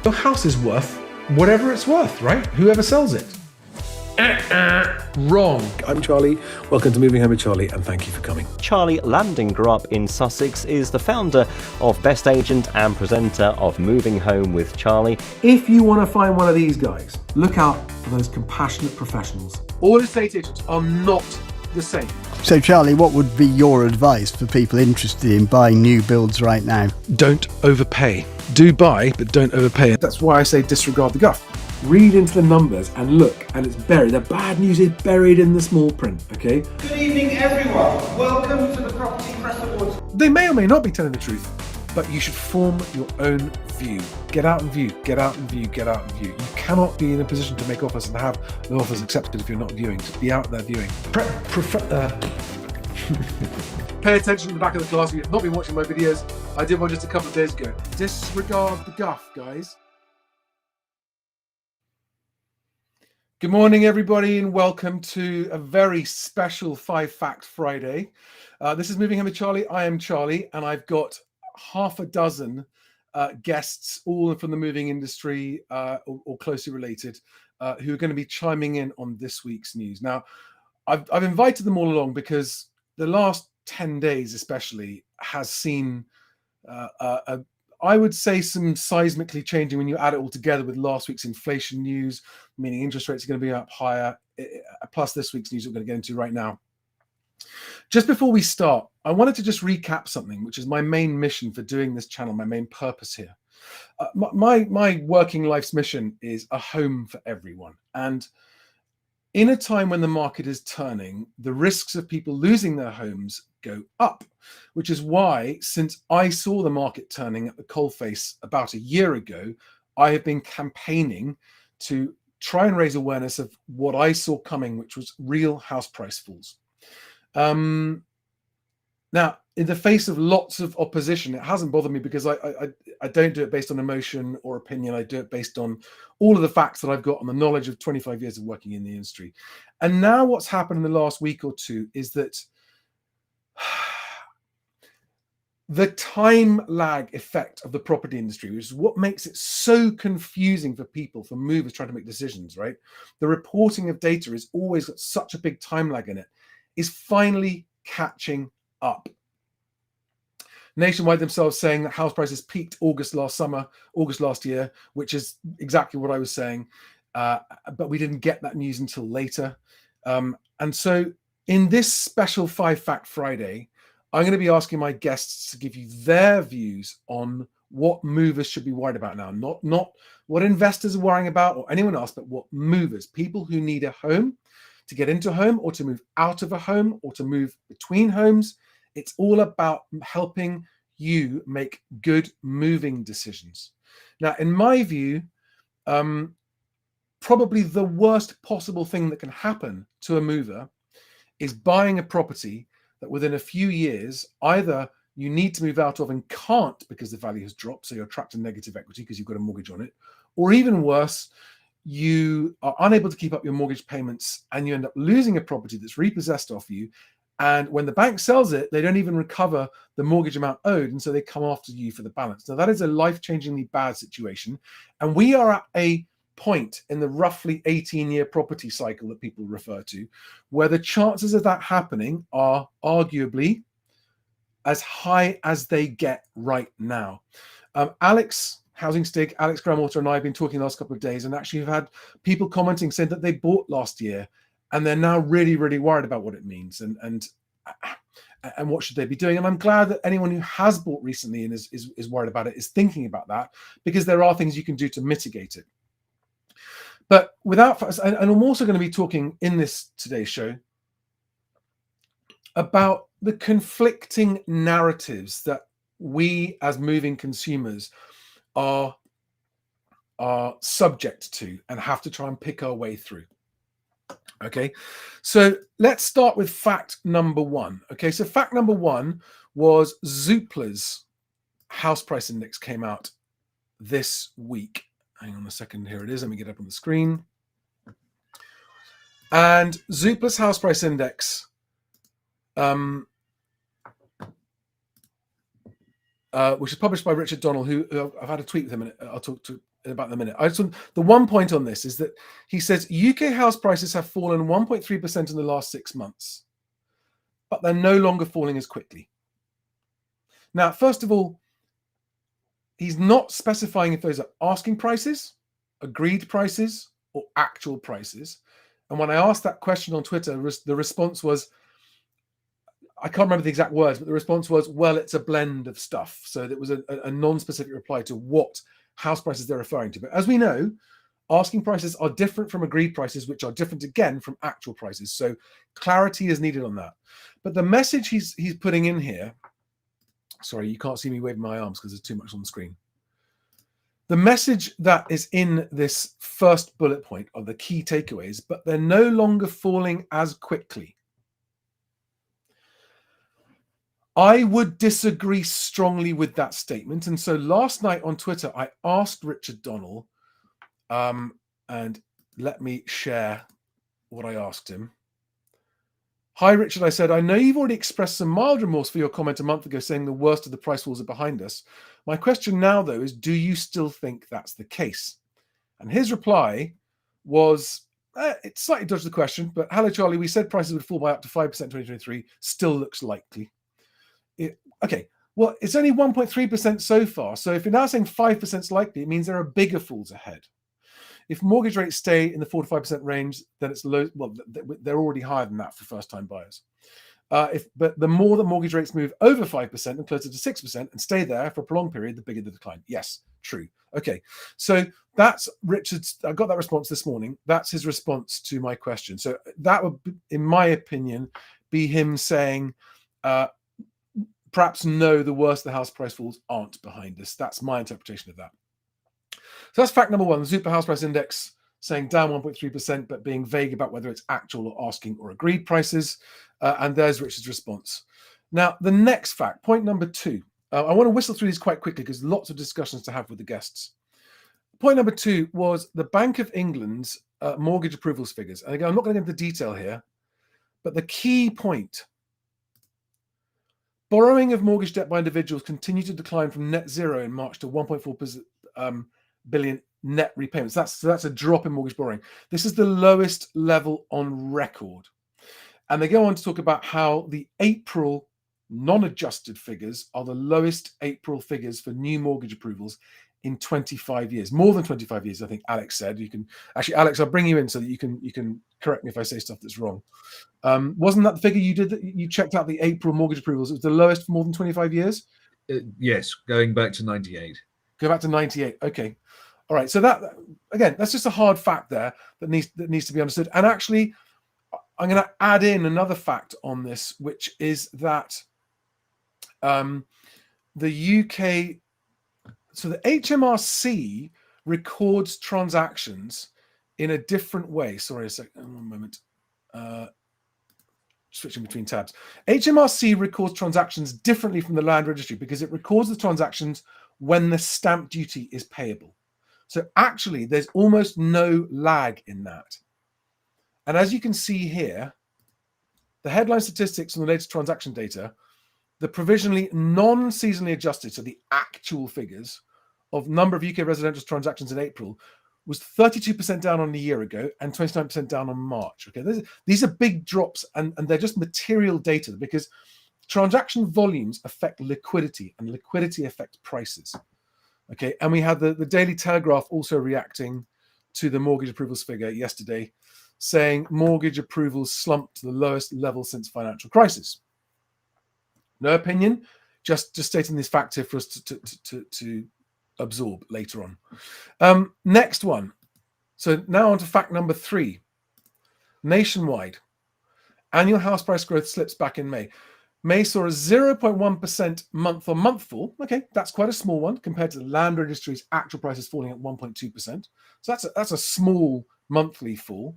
Your house is worth whatever it's worth, right? Whoever sells it. Wrong. I'm Charlie. Welcome to Moving Home with Charlie, and thank you for coming. Charlie Landing grew up in Sussex, is the founder of Best Agent and presenter of Moving Home with Charlie. If you want to find one of these guys, look out for those compassionate professionals. All estate agents are not the same. So Charlie, what would be your advice for people interested in buying new builds right now? Don't overpay. Do buy, but don't overpay. That's why I say disregard the guff. Read into the numbers and look, and it's buried. The bad news is buried in the small print, okay? Good evening, everyone. Welcome to the Property Press Awards. They may or may not be telling the truth, but you should form your own view. Get out and view, get out and view, get out and view. You cannot be in a position to make offers and have the offers accepted if you're not viewing. So be out there viewing. Pay attention to the back of the class. If you've not been watching my videos, I did one just a couple of days ago. Disregard the guff, guys. Good morning, everybody, and welcome to a very special 5 Fact Friday. This is Moving Home with Charlie. I am Charlie, and I've got half a dozen guests, all from the moving industry or closely related, who are going to be chiming in on this week's news. Now, I've invited them all along because the last 10 days especially has seen I would say some seismically changing when you add it all together with last week's inflation news, meaning interest rates are going to be up higher, plus this week's news we're going to get into right now. Just before we start, I wanted to just recap something, which is my main mission for doing this channel, my main purpose here. My working life's mission is a home for everyone. And in a time when the market is turning, the risks of people losing their homes go up, which is why, since I saw the market turning at the coalface about a year ago, I have been campaigning to try and raise awareness of what I saw coming, which was real house price falls. Now, in the face of lots of opposition, it hasn't bothered me because I don't do it based on emotion or opinion. I do it based on all of the facts that I've got on the knowledge of 25 years of working in the industry. And now what's happened in the last week or two is that the time lag effect of the property industry, which is what makes it so confusing for people, for movers trying to make decisions, right? The reporting of data has always got such a big time lag in it, is finally catching up. Nationwide themselves saying that house prices peaked August last year, which is exactly what I was saying. But we didn't get that news until later. And so in this special 5 Fact Friday, I'm going to be asking my guests to give you their views on what movers should be worried about now. Not what investors are worrying about or anyone else, but what movers, people who need a home, to get into a home or to move out of a home or to move between homes. It's all about helping you make good moving decisions. Now, in my view, probably the worst possible thing that can happen to a mover is buying a property that within a few years, either you need to move out of and can't because the value has dropped, so you're trapped in negative equity because you've got a mortgage on it, or even worse, you are unable to keep up your mortgage payments and you end up losing a property that's repossessed off you. And when the bank sells it, they don't even recover the mortgage amount owed. And so they come after you for the balance. Now, that is a life-changingly bad situation. And we are at a point in the roughly 18-year property cycle that people refer to, where the chances of that happening are arguably as high as they get right now. Alex, Housing Stig, Alex Gramwater and I have been talking the last couple of days, and actually have had people commenting saying that they bought last year and they're now really, really worried about what it means and what should they be doing. And I'm glad that anyone who has bought recently and is worried about it is thinking about that, because there are things you can do to mitigate it. But and I'm also going to be talking in this today's show about the conflicting narratives that we as moving consumers are subject to and have to try and pick our way through. Okay, so let's start with fact number one. Okay, so fact number one was Zoopla's house price index came out this week. Hang on a second, here it is. Let me get up on the screen. And Zoopla's house price index which is published by Richard Donnell, who I've had a tweet with him, and I'll talk to about in a minute. The one point on this is that he says UK house prices have fallen 1.3% in the last 6 months, but they're no longer falling as quickly. Now, first of all, he's not specifying if those are asking prices, agreed prices, or actual prices. And when I asked that question on Twitter, the response was, I can't remember the exact words, but the response was, well, it's a blend of stuff. So there was a non-specific reply to what house prices they're referring to. But as we know, asking prices are different from agreed prices, which are different again from actual prices. So clarity is needed on that. But the message he's putting in here, sorry, you can't see me waving my arms because there's too much on the screen. The message that is in this first bullet point are the key takeaways, but they're no longer falling as quickly. I would disagree strongly with that statement. And so last night on Twitter, I asked Richard Donnell, and let me share what I asked him. Hi, Richard, I said, I know you've already expressed some mild remorse for your comment a month ago saying the worst of the price falls are behind us. My question now, though, is do you still think that's the case? And his reply was, it slightly dodged the question, but hello, Charlie, we said prices would fall by up to 5% in 2023. Still looks likely. Okay, well, it's only 1.3% so far. So if you're now saying 5% is likely, it means there are bigger falls ahead. If mortgage rates stay in the 4 to 5% range, then it's low. Well, they're already higher than that for first-time buyers. But the more the mortgage rates move over 5% and closer to 6% and stay there for a prolonged period, the bigger the decline. Yes, true. Okay, so that's Richard's. I got that response this morning. That's his response to my question. So that would, in my opinion, be him saying, perhaps no, the worst of the house price falls aren't behind us. That's my interpretation of that. So that's fact number one. The Zoopla house price index saying down 1.3%, but being vague about whether it's actual or asking or agreed prices. And there's Richard's response. Now, the next fact, point number two. I want to whistle through these quite quickly because lots of discussions to have with the guests. Point number two was the Bank of England's mortgage approvals figures. And again, I'm not going to get into detail here, but the key point, borrowing of mortgage debt by individuals continued to decline from net zero in March to 1.4 billion net repayments. That's a drop in mortgage borrowing. This is the lowest level on record. And they go on to talk about how the April non-adjusted figures are the lowest April figures for new mortgage approvals in 25 years, more than 25 years, I think Alex said. You can actually, Alex, I'll bring you in so that you can correct me if I say stuff that's wrong. Wasn't that the figure you did? That you checked out the April mortgage approvals? It was the lowest for more than 25 years. Yes, going back to 98. Go back to 98. Okay, all right. So that again, that's just a hard fact there that needs to be understood. And actually, I'm going to add in another fact on this, which is that the UK. So the HMRC records transactions in a different way. Sorry, a second, one moment. Switching between tabs. HMRC records transactions differently from the Land Registry because it records the transactions when the stamp duty is payable. So actually, there's almost no lag in that. And as you can see here, the headline statistics from the latest transaction data, the provisionally non-seasonally adjusted, so the actual figures of number of UK residential transactions in April was 32% down on a year ago and 29% down on March. Okay, these are big drops, and they're just material data because transaction volumes affect liquidity and liquidity affects prices. Okay, and we had the Daily Telegraph also reacting to the mortgage approvals figure yesterday, saying mortgage approvals slumped to the lowest level since financial crisis. No opinion, just stating this fact here for us to absorb later on. Next one. So now on to fact number three. Nationwide, annual house price growth slips back in May. May saw a 0.1% month-on-month fall. Okay, that's quite a small one compared to the Land Registry's actual prices falling at 1.2%. So that's a small monthly fall.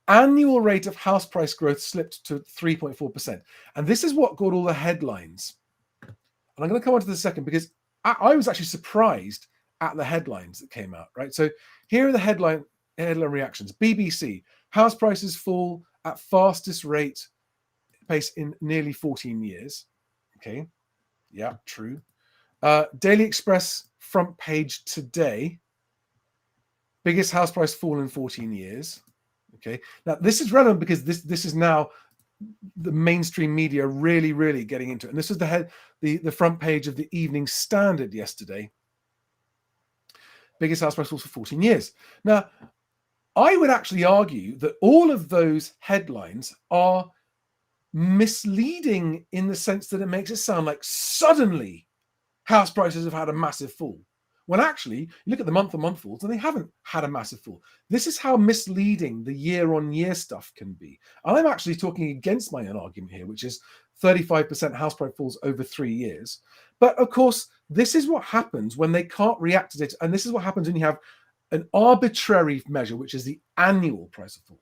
Annual rate of house price growth slipped to 3.4%. And this is what got all the headlines. And I'm going to come on to this in a second because I was actually surprised at the headlines that came out, right? So here are the headline reactions. BBC, house prices fall at fastest rate pace in nearly 14 years. Okay, yeah, true. Daily Express front page today. biggest house price fall in 14 years. Okay, now this is relevant because this is now the mainstream media really getting into it. And this is the front page of the Evening Standard yesterday. Biggest house price falls for 14 years. Now, I would actually argue that all of those headlines are misleading in the sense that it makes it sound like suddenly house prices have had a massive fall. When actually, you look at the month-on-month falls and they haven't had a massive fall. This is how misleading the year-on-year stuff can be. And I'm actually talking against my own argument here, which is 35% house price falls over 3 years. But of course, this is what happens when they can't react to it. And this is what happens when you have an arbitrary measure, which is the annual price of fall.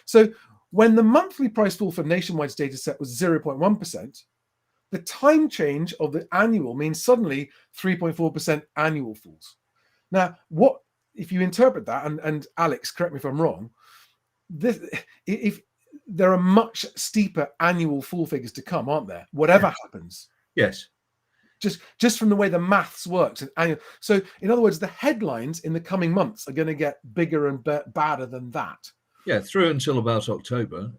So when the monthly price fall for Nationwide's data set was 0.1%, the time change of the annual means suddenly 3.4% annual falls. Now, what if you interpret that, and Alex, correct me if I'm wrong, if there are much steeper annual fall figures to come, aren't there? Whatever happens. Yes. Just from the way the maths works. So in other words, the headlines in the coming months are going to get bigger and badder than that. Yeah, through until about October.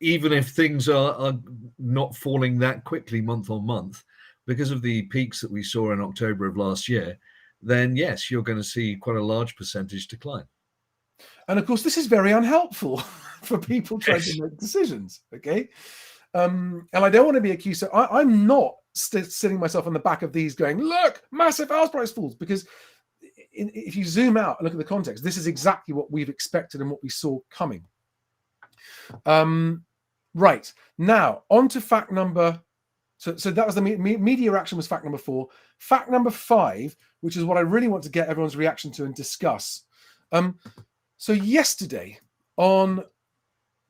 Even if things are not falling that quickly month on month because of the peaks that we saw in October of last year, then yes, you're going to see quite a large percentage decline. And of course, this is very unhelpful for people trying to make decisions. Okay. And I don't want to be accused. So I'm not sitting myself on the back of these going, look, massive house price falls, because if you zoom out and look at the context, this is exactly what we've expected and what we saw coming. Right, now on to fact number, so that was the media reaction, was fact number 4. Fact number 5, which is what I really want to get everyone's reaction to and discuss. So yesterday on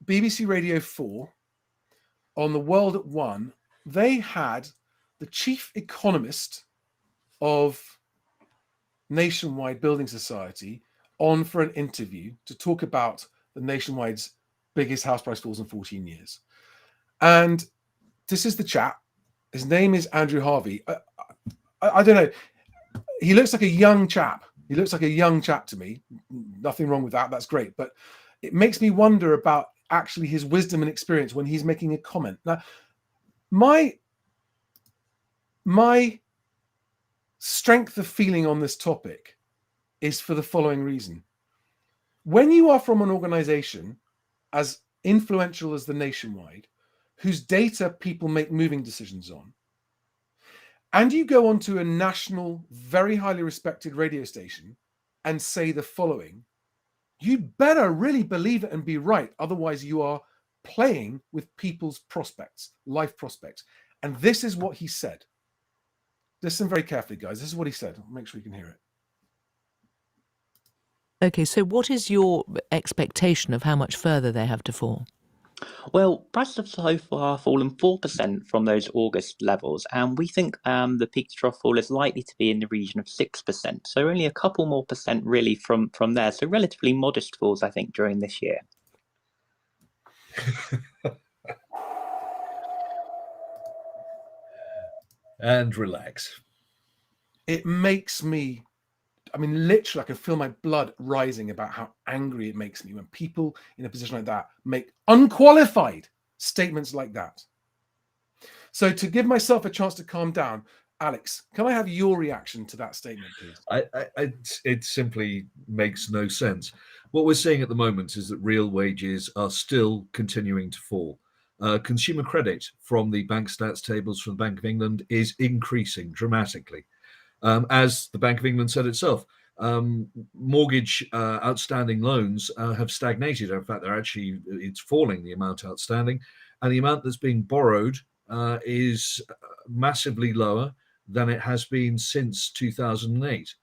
BBC Radio 4, on the World at 1, they had the chief economist of Nationwide Building Society on for an interview to talk about the Nationwide's biggest house price falls in 14 years. And this is the chap. His name is Andrew Harvey. I don't know. He looks like a young chap. He looks like a young chap to me. Nothing wrong with that. That's great. But it makes me wonder about actually his wisdom and experience when he's making a comment. Now, my strength of feeling on this topic is for the following reason. When you are from an organization as influential as the Nationwide, whose data people make moving decisions on, and you go onto a national, very highly respected radio station and say the following, you'd better really believe it and be right. Otherwise, you are playing with people's prospects, life prospects. And this is what he said. Listen very carefully, guys. This is what he said. I'll make sure you can hear it. Okay, so what is your expectation of how much further they have to fall? Well, prices have so far fallen 4% from those August levels, and we think the peak to trough fall is likely to be in the region of 6%. So only a couple more percent really from there. So relatively modest falls, I think, during this year. And relax. It makes me, I mean, literally, I can feel my blood rising about how angry it makes me when people in a position like that make unqualified statements like that. So to give myself a chance to calm down, Alex, can I have your reaction to that statement, please? It simply makes no sense. What we're seeing at the moment is that real wages are still continuing to fall. Consumer credit from the bank stats tables from the Bank of England is increasing dramatically. As the Bank of England said itself, mortgage outstanding loans have stagnated. In fact, it's falling, the amount outstanding, and the amount that's being borrowed is massively lower than it has been since 2008.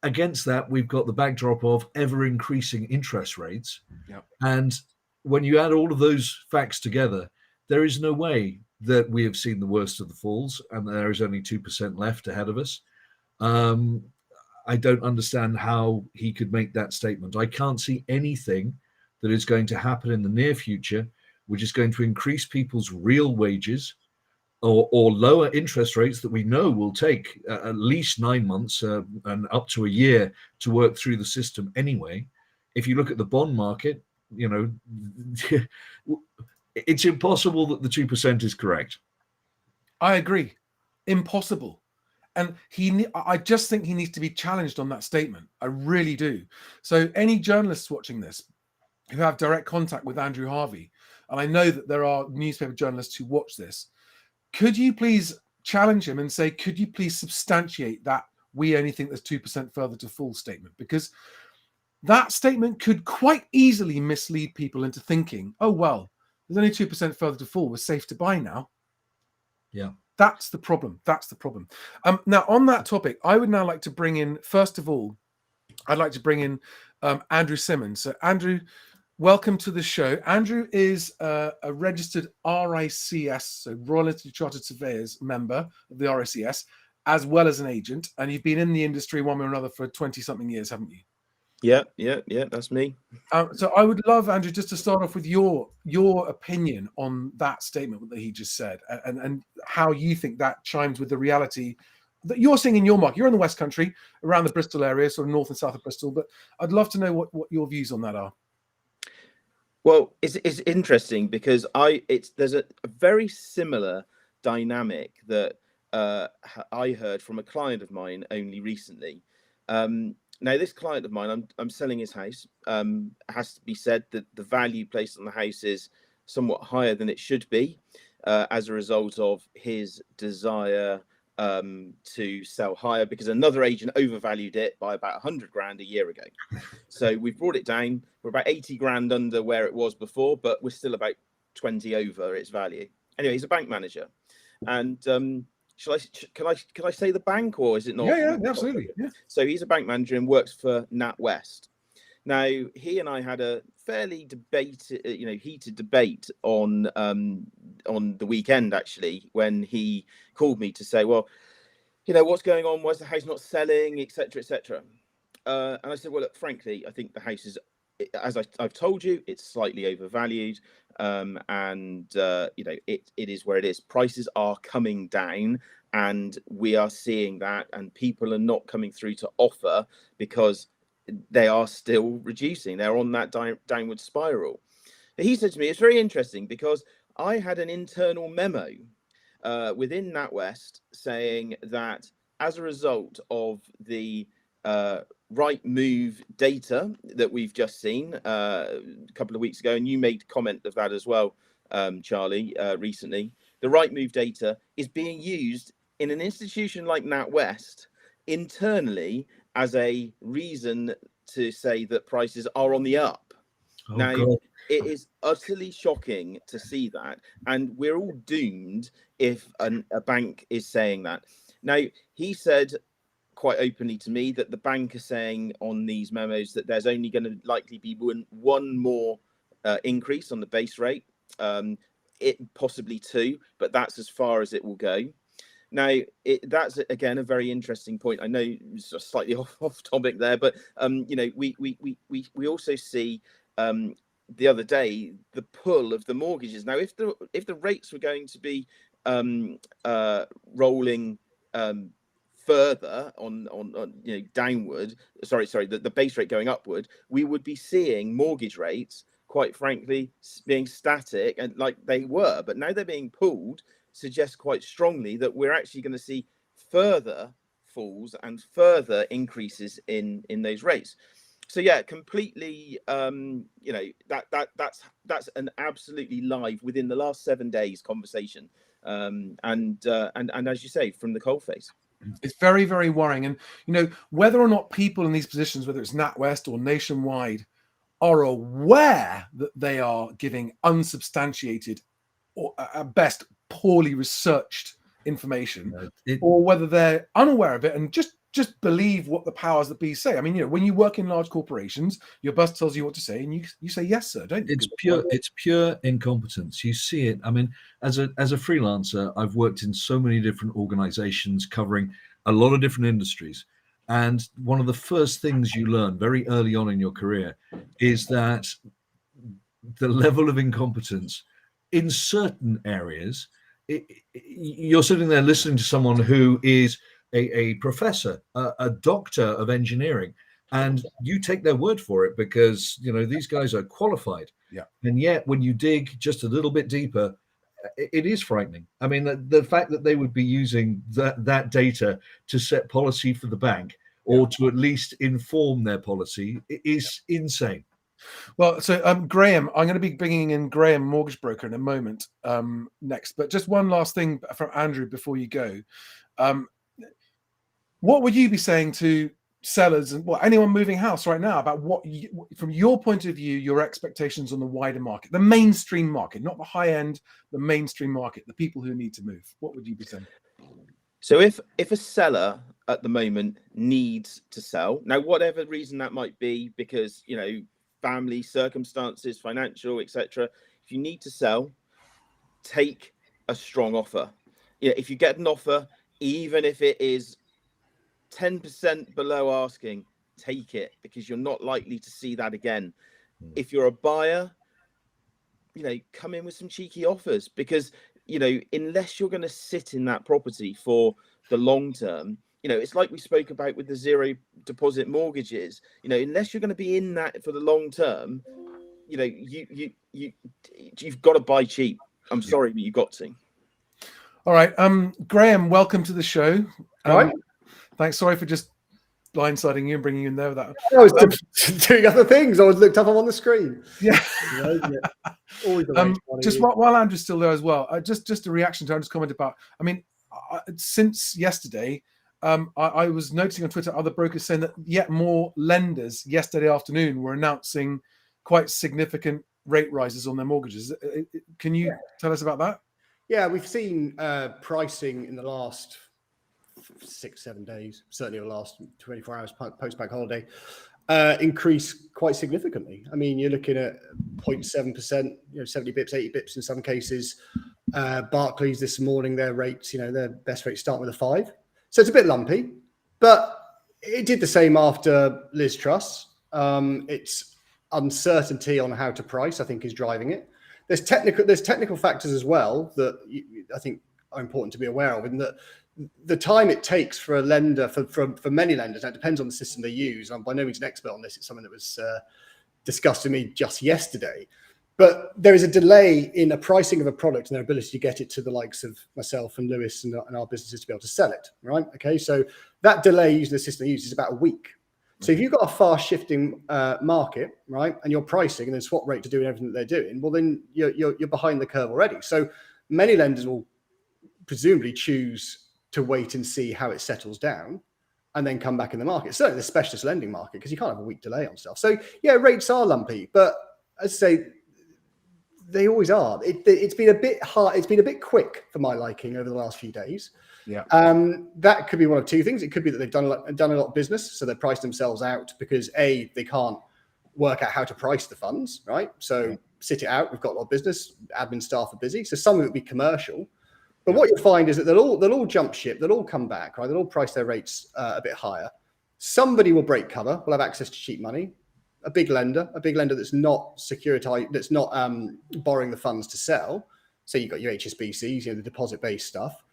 Against that, we've got the backdrop of ever increasing interest rates. Yep. And when you add all of those facts together, there is no way that we have seen the worst of the falls, and there is only 2% left ahead of us. I don't understand how he could make that statement. I can't see anything that is going to happen in the near future which is going to increase people's real wages or lower interest rates that we know will take at least 9 months and up to a year to work through the system anyway. If you look at the bond market, it's impossible that the 2% is correct. I agree. Impossible. And I just think he needs to be challenged on that statement. I really do. So any journalists watching this who have direct contact with Andrew Harvey, and I know that there are newspaper journalists who watch this, could you please challenge him and say, could you please substantiate that we only think there's 2% further to fall statement? Because that statement could quite easily mislead people into thinking, oh, well, there's only 2% further to fall. We're safe to buy now. Yeah. That's the problem. That's the problem. Now, on that topic, I would now like to bring in, first of all, I'd like to bring in Andrew Simmons. So, Andrew, welcome to the show. Andrew is a registered RICS, so Royal Institute of Chartered Surveyors member of the RICS, as well as an agent. And you've been in the industry one way or another for 20-something years, haven't you? Yeah, that's me. So I would love, Andrew, just to start off with your opinion on that statement that he just said, and how you think that chimes with the reality that you're seeing in your market. You're in the West Country, around the Bristol area, sort of north and south of Bristol, but I'd love to know what your views on that are. Well, it's interesting because there's a very similar dynamic that I heard from a client of mine only recently. Now, this client of mine, I'm selling his house. It has to be said that the value placed on the house is somewhat higher than it should be as a result of his desire to sell higher, because another agent overvalued it by about 100 grand a year ago. So we've brought it down. We're about 80 grand under where it was before, but we're still about 20 over its value. Anyway, he's a bank manager, and can I say the bank, or is it not? Yeah, absolutely. Yeah. So he's a bank manager and works for NatWest. Now, he and I had a fairly heated debate on the weekend, actually, when he called me to say, well, what's going on? Why is the house not selling, etc., etc. And I said, well, look, frankly, I think the house is, as I've told you, it's slightly overvalued. It is where it is. Prices are coming down, and we are seeing that, and people are not coming through to offer because they are still reducing. They're on that downward spiral. He said to me, it's very interesting because I had an internal memo within NatWest saying that as a result of the right move data that we've just seen a couple of weeks ago, and you made comment of that as well, Charlie, recently, the right move data is being used in an institution like NatWest internally as a reason to say that prices are on the up. Now, God. It is utterly shocking to see that, and we're all doomed if a bank is saying that. Now, he said quite openly to me that the bank is saying on these memos that there's only going to likely be one more increase on the base rate, it possibly two, but that's as far as it will go. Now, that's again a very interesting point. I know it's slightly off topic there, but we also see the other day the pull of the mortgages. Now, if the rates were going to be rolling further on downward, the base rate going upward, we would be seeing mortgage rates, quite frankly, being static and like they were, but now they're being pulled, suggests quite strongly that we're actually going to see further falls and further increases in those rates. So yeah, completely, that's an absolutely live within the last 7 days conversation, and as you say, from the coalface. It's very, very worrying. And, whether or not people in these positions, whether it's NatWest or nationwide, are aware that they are giving unsubstantiated or at best poorly researched information, or whether they're unaware of it and just believe what the powers that be say. I mean, when you work in large corporations, your boss tells you what to say and you say, yes, sir, don't you? It's pure incompetence. You see it. I mean, as a freelancer, I've worked in so many different organizations covering a lot of different industries. And one of the first things you learn very early on in your career is that the level of incompetence in certain areas you're sitting there listening to someone who is a professor, a doctor of engineering, and you take their word for it because these guys are qualified. Yeah. And yet, when you dig just a little bit deeper, it is frightening. I mean, the fact that they would be using that data to set policy for the bank, or to at least inform their policy, is insane. Well, so Graham, I'm going to be bringing in Graham, mortgage broker, in a moment next. But just one last thing from Andrew before you go. What would you be saying to sellers and anyone moving house right now about from your point of view, your expectations on the wider market, the mainstream market, not the high end, the mainstream market, the people who need to move? What would you be saying? So if a seller at the moment needs to sell, now whatever reason that might be, because family circumstances, financial, etc., if you need to sell, take a strong offer. If you get an offer, even if it is 10% below asking, take it, because you're not likely to see that again. If you're a buyer, come in with some cheeky offers, because unless you're going to sit in that property for the long term, it's like we spoke about with the zero deposit mortgages. Unless you're going to be in that for the long term, you've got to buy cheap. I'm sorry, but you've got to. All right, Graham, welcome to the show. All right. Thanks. Sorry for just blindsiding you and bringing you in there with that. I was doing other things. I was looked up on the screen. Yeah. Always the just while Andrew's still there as well, just a reaction to Andrew's comment about, since yesterday, I was noticing on Twitter other brokers saying that yet more lenders yesterday afternoon were announcing quite significant rate rises on their mortgages. Can you tell us about that? Yeah, we've seen pricing in the last 6-7 days, certainly the last 24 hours post-bank holiday, increase quite significantly. I mean, you're looking at 0.7%, 70 bips, 80 bips in some cases. Barclays this morning, their rates, their best rates start with a 5. So it's a bit lumpy, but it did the same after Liz Truss. It's uncertainty on how to price, I think, is driving it. There's technical factors as well that I think are important to be aware of, in that the time it takes for a lender, for many lenders, now it depends on the system they use. I'm by no means an expert on this. It's something that was discussed with me just yesterday. But there is a delay in a pricing of a product and their ability to get it to the likes of myself and Lewis and our businesses to be able to sell it, right? Okay, so that delay using the system they use is about a week. So if you've got a fast shifting market, right, and you're pricing and then swap rate to doing everything that they're doing, well, then you're behind the curve already. So many lenders will presumably choose to wait and see how it settles down and then come back in the market. Certainly the specialist lending market, because you can't have a week delay on stuff. So yeah, rates are lumpy, but as I say, they always are. It's been a bit hard. It's been a bit quick for my liking over the last few days. Yeah. That could be one of two things. It could be that they've done a lot of business, so they've priced themselves out because they can't work out how to price the funds, right? So sit it out. We've got a lot of business. Admin staff are busy, so some of it will be commercial. But what you'll find is that they'll all jump ship. They'll all come back, right? They'll all price their rates a bit higher. Somebody will break cover. Will have access to cheap money. A big lender that's not securitized, that's not borrowing the funds to sell. So you've got your HSBCs, the deposit-based stuff.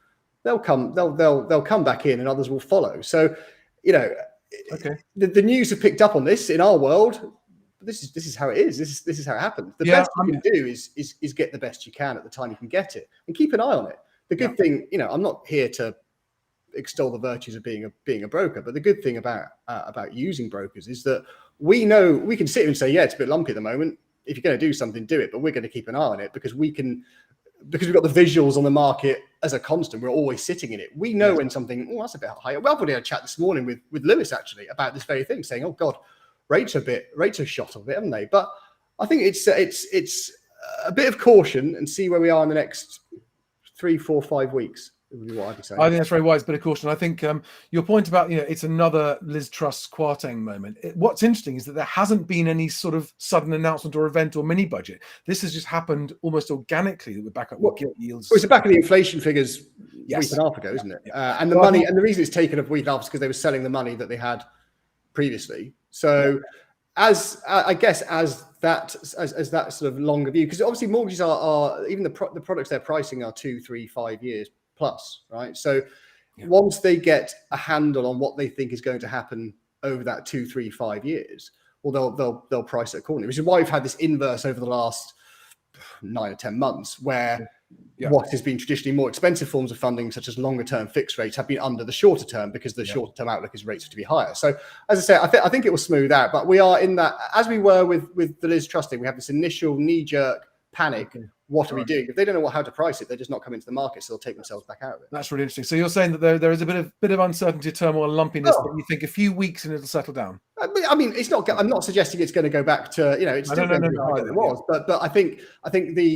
They'll come back in, and others will follow. So, the news have picked up on this in our world. This is how it is. This is how it happens. The best you can do is get the best you can at the time you can get it, and keep an eye on it. The good thing, I'm not here to extol the virtues of being a broker, but the good thing about using brokers is that we know we can sit here and say, yeah, it's a bit lumpy at the moment. If you're going to do something, do it. But we're going to keep an eye on it because we've got the visuals on the market as a constant. We're always sitting in it. We know when something, that's a bit higher. Well, we had a chat this morning with Lewis actually about this very thing, saying, oh God, rates are shot a bit, haven't they? But I think it's a bit of caution and see where we are in the next 3, 4, 5 weeks. What I'd be saying. I think that's very wise, bit of caution. I think your point about it's another Liz Truss Kwarteng moment. What's interesting is that there hasn't been any sort of sudden announcement or event or mini budget. This has just happened almost organically that we're back up with gilt yields. Well, it's the back of the inflation figures a week and a half ago, isn't it? And the money, and the reason it's taken a week and a half is because they were selling the money that they had previously. So as I guess as that sort of longer view, because obviously mortgages are even the products they're pricing are 2, 3, 5 years plus, right? So once they get a handle on what they think is going to happen over that 2, 3, 5 years, well, they'll price it accordingly. Which is why we've had this inverse over the last 9 or 10 months, where what has been traditionally more expensive forms of funding, such as longer term fixed rates, have been under the shorter term because the shorter term outlook is rates to be higher. So, as I say, I think it will smooth out, but we are in that, as we were with the Liz Trusting, we have this initial knee jerk panic. What are we doing? If they don't know how to price it, they just not come into the market, so they'll take themselves back out of it. That's really interesting. So you're saying that there is a bit of uncertainty, turmoil, lumpiness, but you think a few weeks and it'll settle down. I mean, it's not. I'm not suggesting it's going to go back to it's still going to be higher than it was. But I think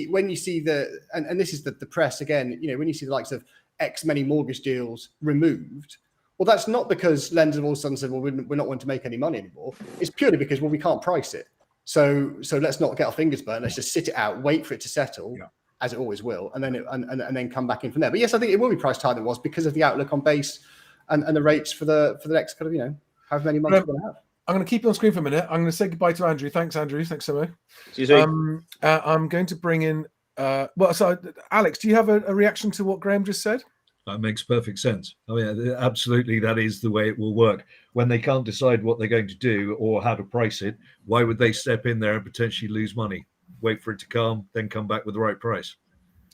when you see and this is the press again, when you see the likes of X many mortgage deals removed, well, that's not because lenders all of a sudden said, well, we're not wanting to make any money anymore. It's purely because we can't price it. So let's not get our fingers burnt. Let's just sit it out, wait for it to settle, as it always will, and then come back in from there. But yes, I think it will be priced higher than it was because of the outlook on base and the rates for the next kind of however many months we're going to have. I'm going to keep you on screen for a minute. I'm going to say goodbye to Andrew. Thanks, Andrew. Thanks, Simo. See you soon. I'm going to bring in. So Alex, do you have a reaction to what Graham just said? That makes perfect sense. I mean, absolutely, that is the way it will work. When they can't decide what they're going to do or how to price it, why would they step in there and potentially lose money? Wait for it to calm, then come back with the right price.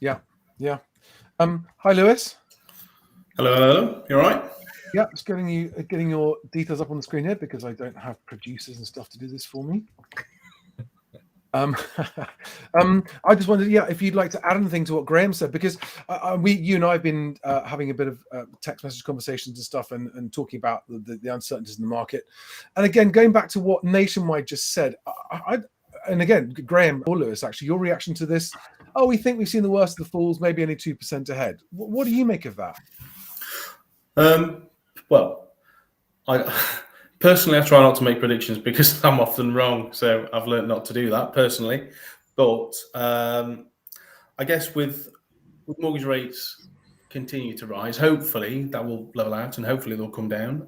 Yeah. Hi, Lewis. Hello. You all right? Yeah, just getting your details up on the screen here because I don't have producers and stuff to do this for me. I just wondered, if you'd like to add anything to what Graham said, because you and I have been having a bit of text message conversations and stuff, and talking about the uncertainties in the market. And again, going back to what Nationwide just said, and again, Graham or Lewis, actually, your reaction to this? Oh, we think we've seen the worst of the falls, maybe only 2% ahead. What do you make of that? Well, personally, I try not to make predictions because I'm often wrong. So I've learned not to do that personally. But I guess with mortgage rates continue to rise, hopefully that will level out and hopefully they'll come down.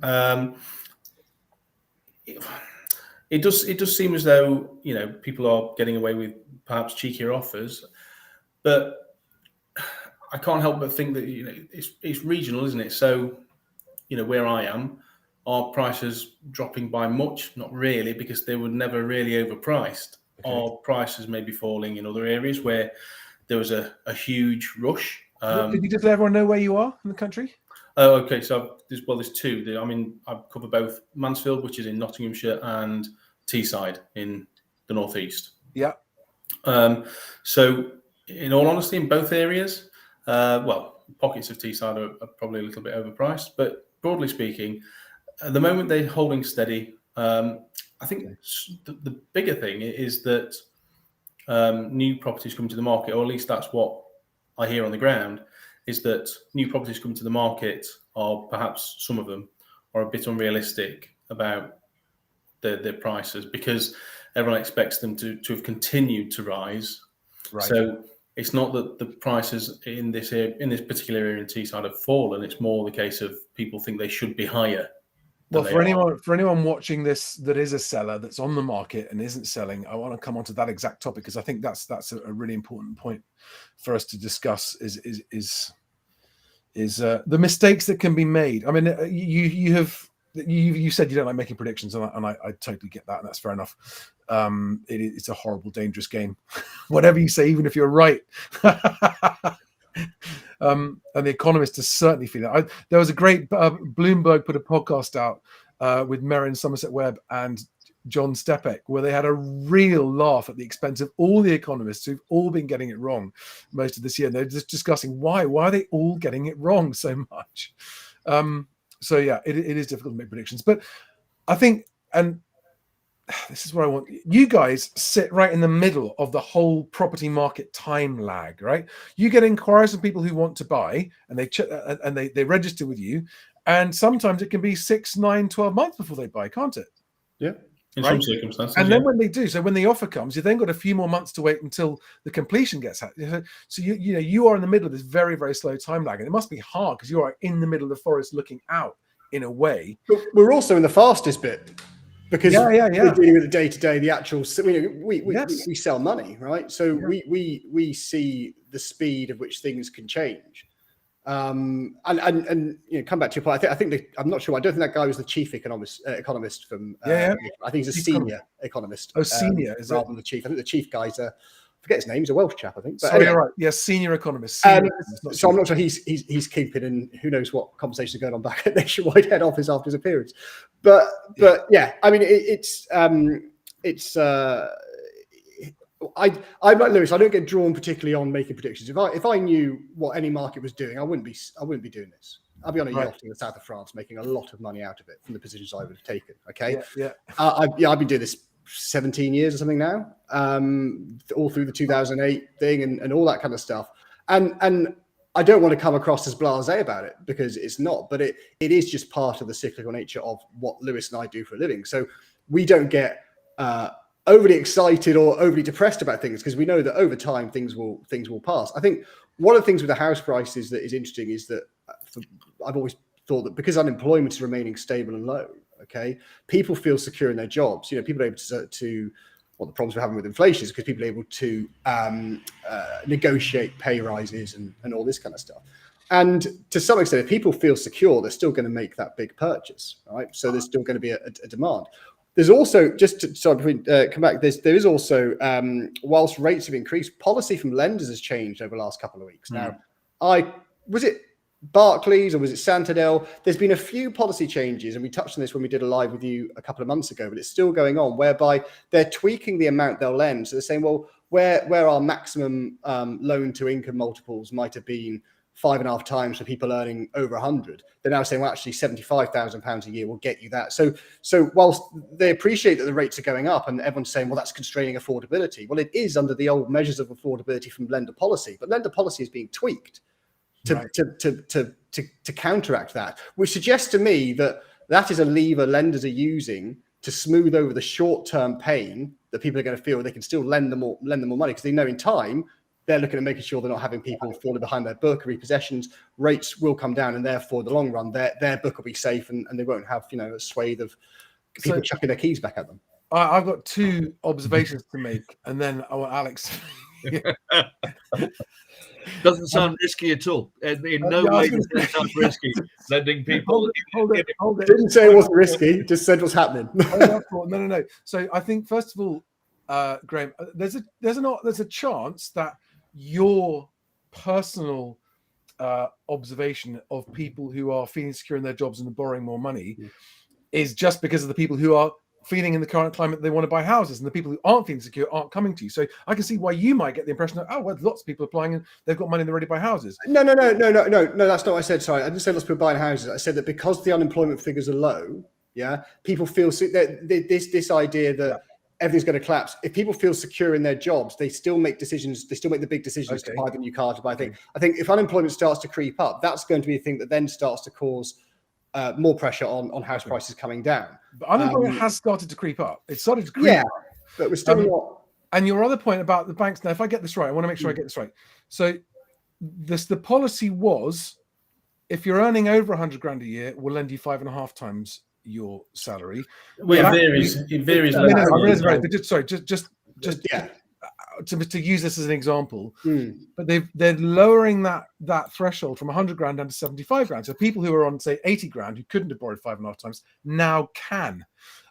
It does seem as though people are getting away with perhaps cheekier offers, but I can't help but think that it's regional, isn't it? So where I am, are prices dropping by much? Not really, because they were never really overpriced. Okay. Are prices maybe falling in other areas where there was a huge rush? Did you just let everyone know where you are in the country? Oh, okay. So there's two. I cover both Mansfield, which is in Nottinghamshire, and Teesside in the northeast. Yeah. So in all honesty, in both areas, pockets of Teesside are probably a little bit overpriced, but broadly speaking, at the moment they're holding steady. I think the bigger thing is that new properties coming to the market, or at least that's what I hear on the ground, is that new properties coming to the market are perhaps, some of them, are a bit unrealistic about their prices because everyone expects them to have continued to rise. Right. So it's not that the prices in this particular area in Teesside have fallen. It's more the case of people think they should be higher. Well, for anyone watching this that is a seller that's on the market and isn't selling, I want to come on to that exact topic because I think that's a really important point for us to discuss. Is the mistakes that can be made. I mean, you said you don't like making predictions, and I totally get that, and that's fair enough. It's a horrible, dangerous game. Whatever you say, even if you're right. And the Economist is certainly feeling that. There was a great Bloomberg put a podcast out with Merrin Somerset Webb and John Stepek, where they had a real laugh at the expense of all the economists who've all been getting it wrong most of this year. And they're just discussing why are they all getting it wrong so much? So yeah, it is difficult to make predictions, but I think, and this is where I want you guys sit right in the middle of the whole property market time lag, right? You get inquiries from people who want to buy, and they register with you, and sometimes it can be 6, 9, 12 months before they buy, can't it? Yeah, in some circumstances. And then when they do, so when the offer comes, you then got a few more months to wait until the completion gets had. So you are in the middle of this very, very slow time lag, and it must be hard because you are in the middle of the forest looking out in a way. But we're also in the fastest bit. because Yeah. we're dealing with the day to day, the actual. We sell money, right? So we see the speed at which things can change. And come back to your point. I think I'm not sure. I don't think that guy was the chief economist from. I think he's a senior economist. Oh, senior is rather than the chief. I think the chief guy's I forget his name. He's a Welsh chap, I think. But anyway. You're right. Yes, senior economist. So I'm not sure he's keeping, and who knows what conversations are going on back at Nationwide head office after his appearance. But yeah, I mean I'm like Lewis. I don't get drawn particularly on making predictions. If I knew what any market was doing, I wouldn't be doing this. I'll be on a yacht in the south of France, making a lot of money out of it from the positions I would have taken. Okay. I've been doing this 17 years or something now, all through the 2008 thing and all that kind of stuff. And I don't want to come across as blasé about it, because it's not. But it is just part of the cyclical nature of what Lewis and I do for a living. So we don't get overly excited or overly depressed about things, because we know that over time things will pass. I think one of the things with the house prices that is interesting is that I've always thought that because unemployment is remaining stable and low, okay, people feel secure in their jobs. People are able to the problems we're having with inflation is because people are able to negotiate pay rises and all this kind of stuff. And to some extent, if people feel secure, they're still going to make that big purchase, right? So there's still going to be a demand. There's also, just to come back, there is also, whilst rates have increased, policy from lenders has changed over the last couple of weeks. Now, was it Barclays or was it Santander? There's been a few policy changes, and we touched on this when we did a live with you a couple of months ago, but it's still going on, whereby they're tweaking the amount they'll lend. So they're saying, well, where our maximum loan to income multiples might have been 5.5 times for people earning over 100, they're now saying, well, actually £75,000 a year will get you that. So whilst they appreciate that the rates are going up and everyone's saying, well, that's constraining affordability. Well, it is under the old measures of affordability from lender policy, but lender policy is being tweaked to counteract that, which suggests to me that is a lever lenders are using to smooth over the short-term pain that people are going to feel. They can still lend them more money, because they know in time they're looking at making sure they're not having people falling behind their book, repossessions. Rates will come down, and therefore, in the long run, their book will be safe, and they won't have a swathe of people chucking their keys back at them. I've got two observations to make, and then I want Alex. Doesn't sound risky at all. In no way does it sound risky. Lending people. Hold it. Didn't say it wasn't risky. Just said what's happening. No. So I think first of all, Graham, there's a chance that your personal observation of people who are feeling secure in their jobs and borrowing more money is just because of the people who are feeling in the current climate they want to buy houses, and the people who aren't feeling secure aren't coming to you. So I can see why you might get the impression that, lots of people applying and they've got money and they're ready to buy houses. No, that's not what I said. Sorry, I didn't say lots of people buying houses. I said that because the unemployment figures are low, people feel this idea that everything's going to collapse. If people feel secure in their jobs, they still make decisions. They still make the big decisions to buy the new car, to buy things. I think if unemployment starts to creep up, that's going to be a thing that then starts to cause more pressure on house prices coming down. But unemployment has started to creep up. It started to creep up. But we're still not. And your other point about the banks, now, if I get this right, I want to make sure I get this right. So the policy was, if you're earning over 100 grand a year, we'll lend you 5.5 times your salary. Well, it varies. To use this as an example, but they're lowering that threshold from 100 grand down to 75 grand. So people who are on, say, 80 grand who couldn't have borrowed 5.5 times now can.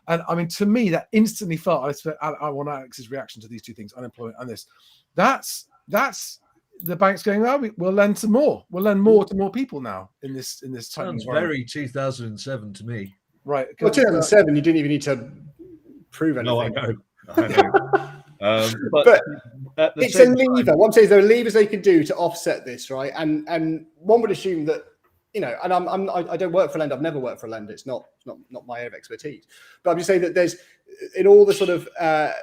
And I mean, to me, that instantly felt. I want Alex's reaction to these two things: unemployment and this. That's the banks going, we'll lend some more. We'll lend more to more people now in this sounds very 2007 to me. Right. Well, 2007, you didn't even need to prove anything. No, I know. But it's a lever. What I'm saying is there are levers they can do to offset this, right? And one would assume that, and I don't work for a lender. I've never worked for a lender. It's not my area of expertise. But I'm just saying that there's, in all the sort of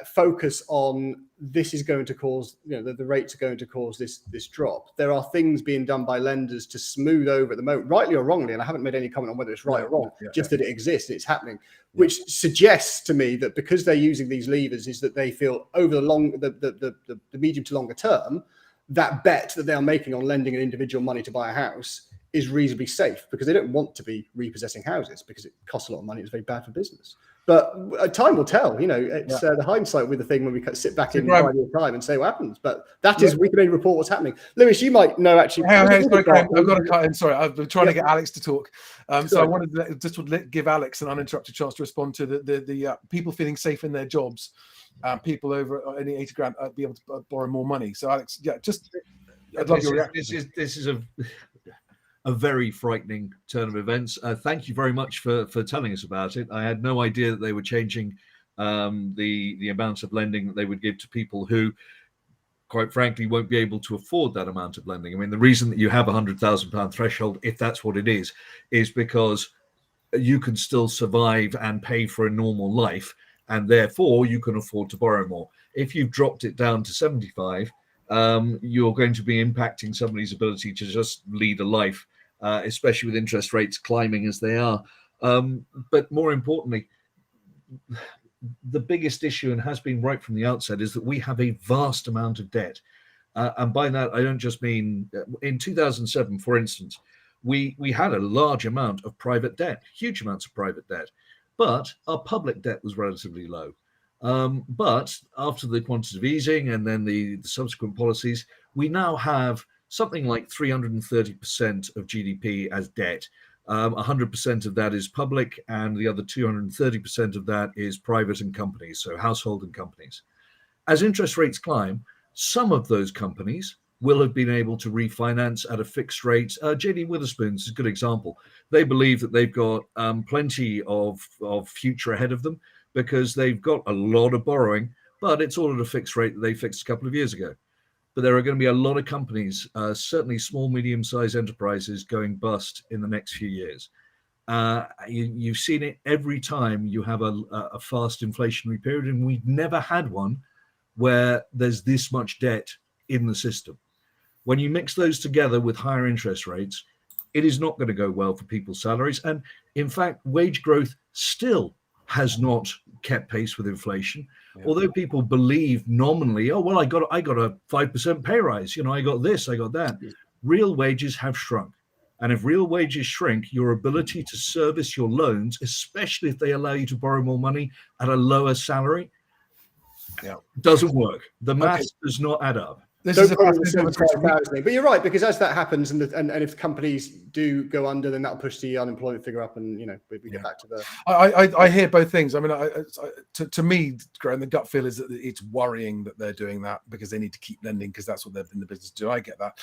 focus on this is going to cause, the rates are going to cause this drop. There are things being done by lenders to smooth over at the moment, rightly or wrongly. And I haven't made any comment on whether it's right or wrong, just that it exists, it's happening, which suggests to me that because they're using these levers, is that they feel over the medium to longer term, that bet that they are making on lending an individual money to buy a house is reasonably safe, because they don't want to be repossessing houses because it costs a lot of money. It's very bad for business. But time will tell. You know, it's the hindsight with the thing when we sit back in 5 years' time and say what happens. But that is, we can only report what's happening. Lewis, you might know actually. Hey, sorry, Graham, I've got to cut in. Sorry, I've been trying to get Alex to talk. So I wanted to give Alex an uninterrupted chance to respond to the people feeling safe in their jobs, people over any 80 grand be able to borrow more money. So Alex, I'd love your reaction. This is a very frightening turn of events. Thank you very much for telling us about it. I had no idea that they were changing the amount of lending that they would give to people who, quite frankly, won't be able to afford that amount of lending. I mean, the reason that you have £100,000 threshold, if that's what it is because you can still survive and pay for a normal life, and therefore you can afford to borrow more. If you've dropped it down to 75, you're going to be impacting somebody's ability to just lead a life, especially with interest rates climbing as they are. But more importantly, the biggest issue, and has been right from the outset, is that we have a vast amount of debt. And by that, I don't just mean in 2007, for instance, we had a large amount of private debt, huge amounts of private debt, but our public debt was relatively low. But after the quantitative easing and then the subsequent policies, we now have something like 330% of GDP as debt. 100% of that is public, and the other 230% of that is private and companies, so household and companies. As interest rates climb, some of those companies will have been able to refinance at a fixed rate. JD Witherspoon's is a good example. They believe that they've got plenty of future ahead of them, because they've got a lot of borrowing, but it's all at a fixed rate that they fixed a couple of years ago. But there are going to be a lot of companies, certainly small, medium-sized enterprises, going bust in the next few years. You've seen it every time you have a fast inflationary period, and we've never had one where there's this much debt in the system. When you mix those together with higher interest rates, it is not going to go well for people's salaries. And in fact, wage growth still has not kept pace with inflation. Although people believe nominally, oh, well, I got a 5% pay rise, I got this, I got that. Real wages have shrunk. And if real wages shrink, your ability to service your loans, especially if they allow you to borrow more money at a lower salary, doesn't work. The math does not add up. This is a but you're right, because as that happens, and if companies do go under, then that'll push the unemployment figure up, and we get back to the. I hear both things. I mean, to me, Graham, the gut feel is that it's worrying that they're doing that because they need to keep lending because that's what they're in the business to do. I get that.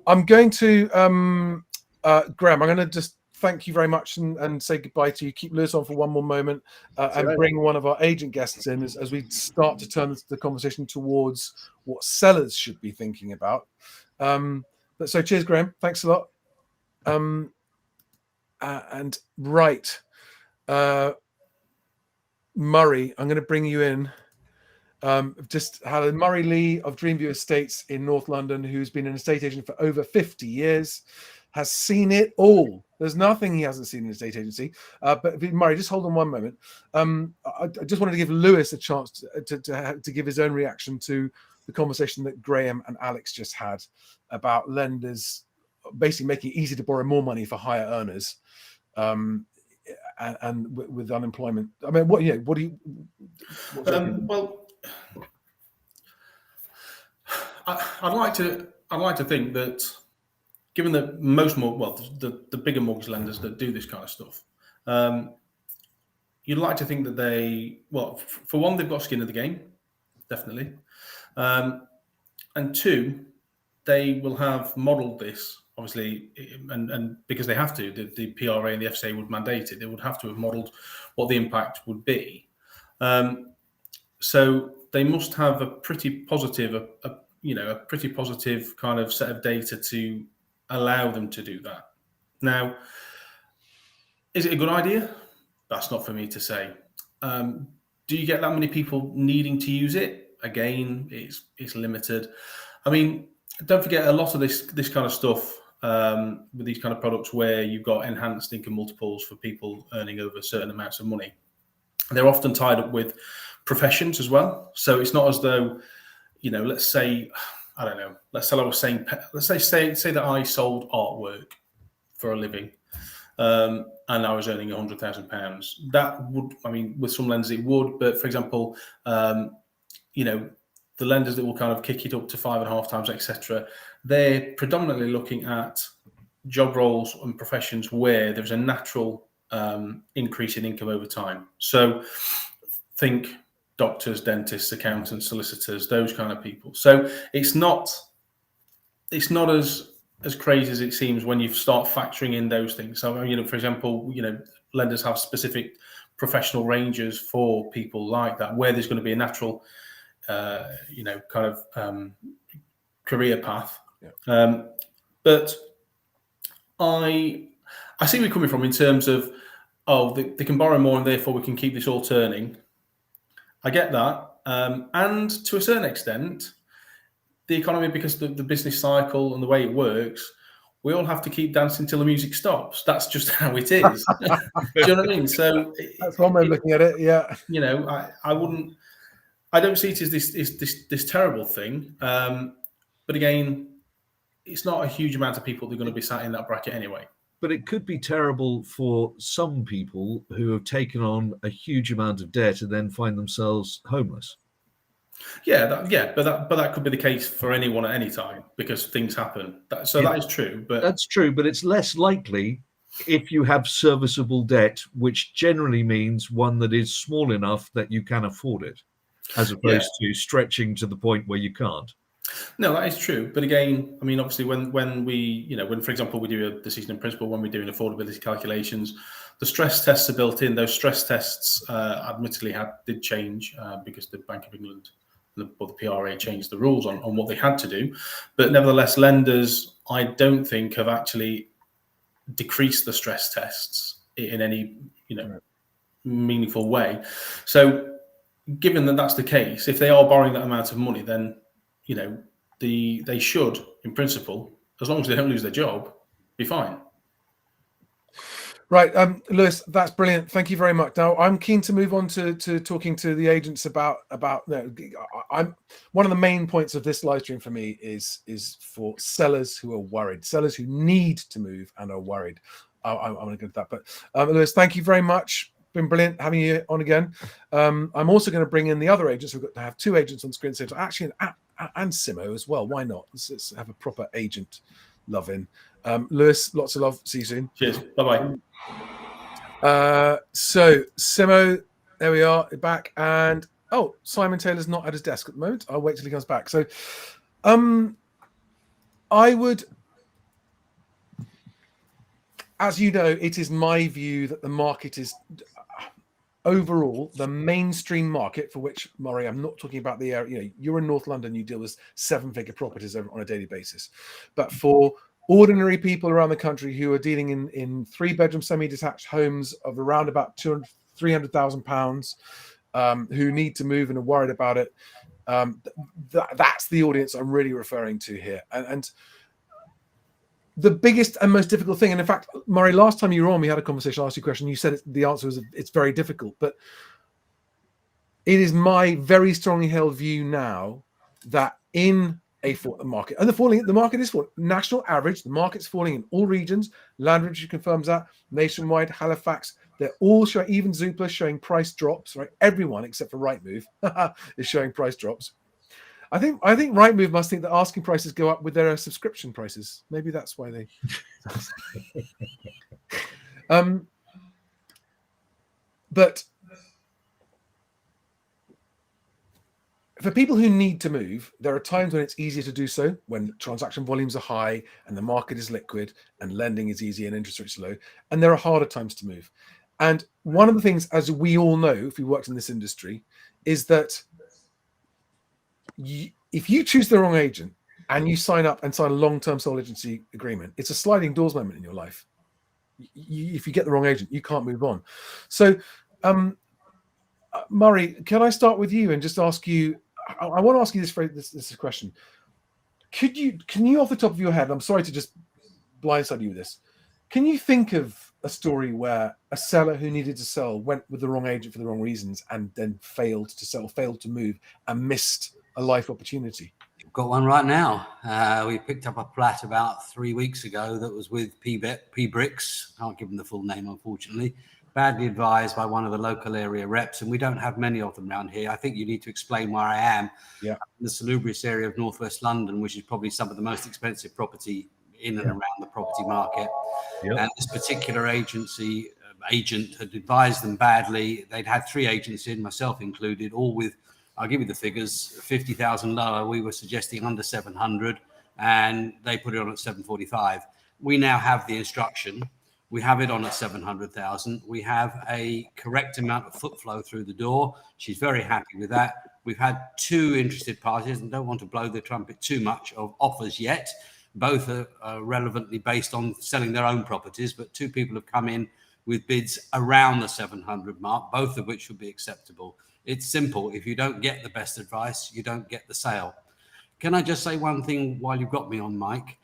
I'm going to Graham. I'm going to just thank you very much and say goodbye to you. Keep Lewis on for one more moment and bring one of our agent guests in as we start to turn the conversation towards what sellers should be thinking about. So cheers, Graham. Thanks a lot. And right, Murray, I'm going to bring you in. Just had Murray Lee of Dreamview Estates in North London, who's been an estate agent for over 50 years, has seen it all. There's nothing he hasn't seen in an estate agency. But Murray, just hold on one moment. I just wanted to give Lewis a chance to give his own reaction to the conversation that Graham and Alex just had about lenders basically making it easy to borrow more money for higher earners, and with unemployment. I mean, what do you? Well, I'd like to think that, given that the bigger mortgage lenders that do this kind of stuff, you'd like to think that they, for one, they've got skin in the game, definitely, and two, they will have modelled this, obviously, and because they have to, the PRA and the FCA would mandate it. They would have to have modelled what the impact would be. So they must have a pretty positive, kind of set of data to allow them to do that. Now, is it a good idea? That's not for me to say. Do you get that many people needing to use it? Again, it's limited. I mean, don't forget a lot of this kind of stuff with these kind of products where you've got enhanced income multiples for people earning over certain amounts of money. They're often tied up with professions as well. So it's not as though, let's say, I don't know, let's say that I sold artwork for a living. and I was earning £100,000. That would, I mean, with some lenders it would, but for example, you know, the lenders that will kind of kick it up to 5.5 times, etc., they're predominantly looking at job roles and professions where there's a natural increase in income over time. So think doctors, dentists, accountants, solicitors, those kind of people. So it's not as crazy as it seems when you start factoring in those things. So, you know, for example, you know, lenders have specific professional ranges for people like that, where there's going to be a natural, you know, kind of career path. Yeah. But I see where you're coming from in terms of, oh, they can borrow more and therefore we can keep this all turning. I get that. And to a certain extent, the economy, because the business cycle and the way it works, we all have to keep dancing till the music stops. That's just how it is. Do you know what I mean? So that's one way of looking at it. Yeah. You know, I don't see it as this terrible thing. But again, it's not a huge amount of people that are going to be sat in that bracket anyway. But it could be terrible for some people who have taken on a huge amount of debt and then find themselves homeless. Yeah, but that could be the case for anyone at any time because things happen. That is true. But that's true, but it's less likely if you have serviceable debt, which generally means one that is small enough that you can afford it, as opposed to stretching to the point where you can't. No, that is true. But again, I mean, obviously, when we, you know, when, for example, we do a decision in principle, when we're doing affordability calculations, the stress tests are built in. Those stress tests, admittedly, did change because the Bank of England or the PRA changed the rules on what they had to do. But nevertheless, lenders, I don't think, have actually decreased the stress tests in any, you know, meaningful way. So given that that's the case, if they are borrowing that amount of money, then, you know, they should, in principle, as long as they don't lose their job, be fine. Right, Lewis, that's brilliant. Thank you very much. Now, I'm keen to move on to talking to the agents about. I'm one of the main points of this live stream for me is for sellers who are worried, sellers who need to move and are worried. I'm going to go to that. But Lewis, thank you very much. Been brilliant having you on again. I'm also going to bring in the other agents. We've got to have two agents on screen, so actually and Simo as well. Why not? Let's have a proper agent love-in. Lewis, lots of love. See you soon. Cheers. Bye-bye. So Simo, there we are, back. And Simon Taylor's not at his desk at the moment. I'll wait till he comes back. So I would, as you know, it is my view that the market is overall the mainstream market, for which, Murray, I'm not talking about the area, you know, you're in North London, you deal with 7-figure properties on a daily basis. But for ordinary people around the country who are dealing in 3-bedroom semi-detached homes of around about £300,000, who need to move and are worried about it, that's the audience I'm really referring to here. And the biggest and most difficult thing, and in fact, Murray, last time you were on, we had a conversation, I asked you a question, you said the answer was it's very difficult, but it is my very strongly held view now that in a market, and the market is falling. National average, the market's falling in all regions. Land Registry confirms that. Nationwide, Halifax, they're all showing, even Zoopla showing price drops, right? Everyone except for Rightmove is showing price drops. I think Rightmove must think that asking prices go up with their subscription prices. Maybe that's why they. But for people who need to move, there are times when it's easier to do so, when transaction volumes are high and the market is liquid and lending is easy and interest rates low. And there are harder times to move. And one of the things, as we all know, if we worked in this industry, is that if you choose the wrong agent and you sign a long-term sole agency agreement, it's a sliding doors moment in your life. If you get the wrong agent, you can't move on. So, Murray, can I start with you and just ask you? I want to ask you this question. Can you, off the top of your head, I'm sorry to just blindside you with this, can you think of a story where a seller who needed to sell went with the wrong agent for the wrong reasons and then failed to sell, failed to move, and missed a life opportunity? Got one right now. We picked up a flat about 3 weeks ago that was with P Bricks. Can't give them the full name, unfortunately. Badly advised by one of the local area reps, and we don't have many of them around here. I think you need to explain where I am. Yeah. In the salubrious area of northwest London, which is probably some of the most expensive property in and around the property market. Yep. And this particular agent had advised them badly. They'd had 3 agents in, myself included, all with, I'll give you the figures, 50,000 lower. We were suggesting under 700, and they put it on at 745. We now have the instruction. We have it on at 700,000. We have a correct amount of foot flow through the door. She's very happy with that. We've had 2 interested parties, and don't want to blow the trumpet too much, of offers yet. Both are relevantly based on selling their own properties, but 2 people have come in with bids around the 700 mark, both of which would be acceptable. It's simple. If you don't get the best advice, you don't get the sale. Can I just say one thing while you've got me on, Mike?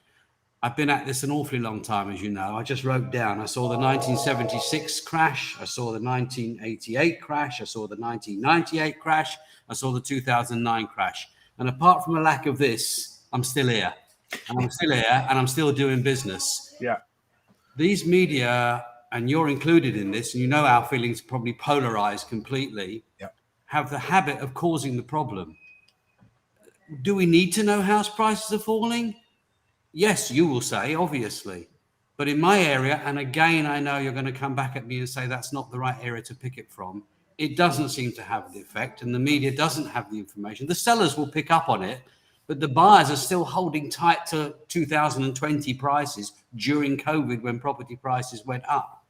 I've been at this an awfully long time, as you know. I just wrote down, I saw the 1976 crash, I saw the 1988 crash, I saw the 1998 crash, I saw the 2009 crash. And apart from a lack of this, I'm still here. And I'm still here, and I'm still doing business. Yeah. These media, and you're included in this, and you know our feelings probably polarized completely, have the habit of causing the problem. Do we need to know house prices are falling? Yes, you will say, obviously. But in my area, and again, I know you're going to come back at me and say that's not the right area to pick it from, it doesn't seem to have the effect, and the media doesn't have the information. The sellers will pick up on it, but the buyers are still holding tight to 2020 prices during COVID when property prices went up.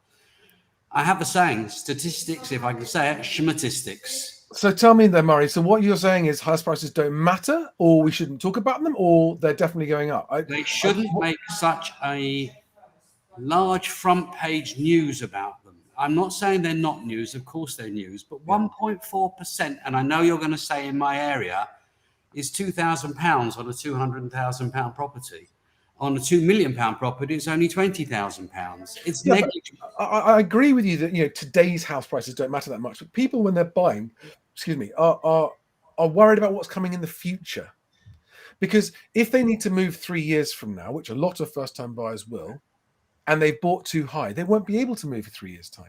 I have a saying, statistics, if I can say it, schmatistics. So tell me then, Murray, so what you're saying is house prices don't matter, or we shouldn't talk about them, or they're definitely going up? They shouldn't make such a large front page news about them. I'm not saying they're not news, of course they're news, but 1.4%, and I know you're going to say in my area, is £2,000 on a £200,000 property. On a £2 million property, it's only £20,000. It's negligible. I agree with you that today's house prices don't matter that much, but people when they're buying, are worried about what's coming in the future. Because if they need to move 3 years from now, which a lot of first-time buyers will, and they've bought too high, they won't be able to move for 3 years' time.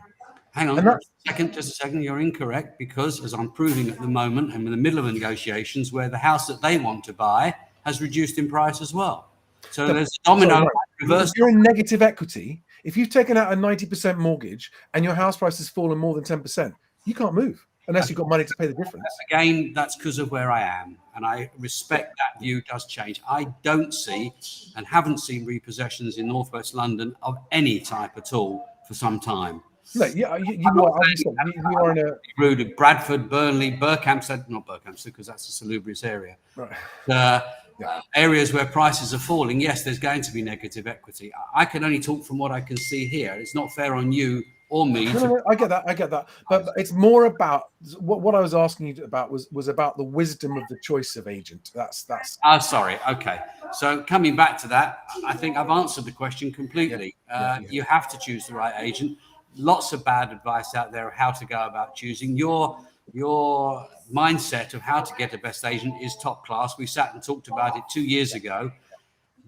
Hang on just a second. You're incorrect, because as I'm proving at the moment, I'm in the middle of negotiations where the house that they want to buy has reduced in price as well. So there's a domino reverse. If you're in negative equity, if you've taken out a 90% mortgage and your house price has fallen more than 10%, you can't move unless you've got money to pay the difference. Again, that's because of where I am, and I respect that view does change. I don't see and haven't seen repossessions in northwest London of any type at all for some time. No, you are in a rude Bradford, Burnley, Berkhamsted, not Berkhamsted because that's a salubrious area. Right. Areas where prices are falling, yes, there's going to be negative equity. I can only talk from what I can see here. It's not fair on you or me. No, I get that. But it's more about what I was asking you about was about the wisdom of the choice of agent. That's. Oh, sorry. Okay. So coming back to that, I think I've answered the question completely. You have to choose the right agent. Lots of bad advice out there of how to go about choosing. Your mindset of how to get a best agent is top class. We sat and talked about it 2 years ago,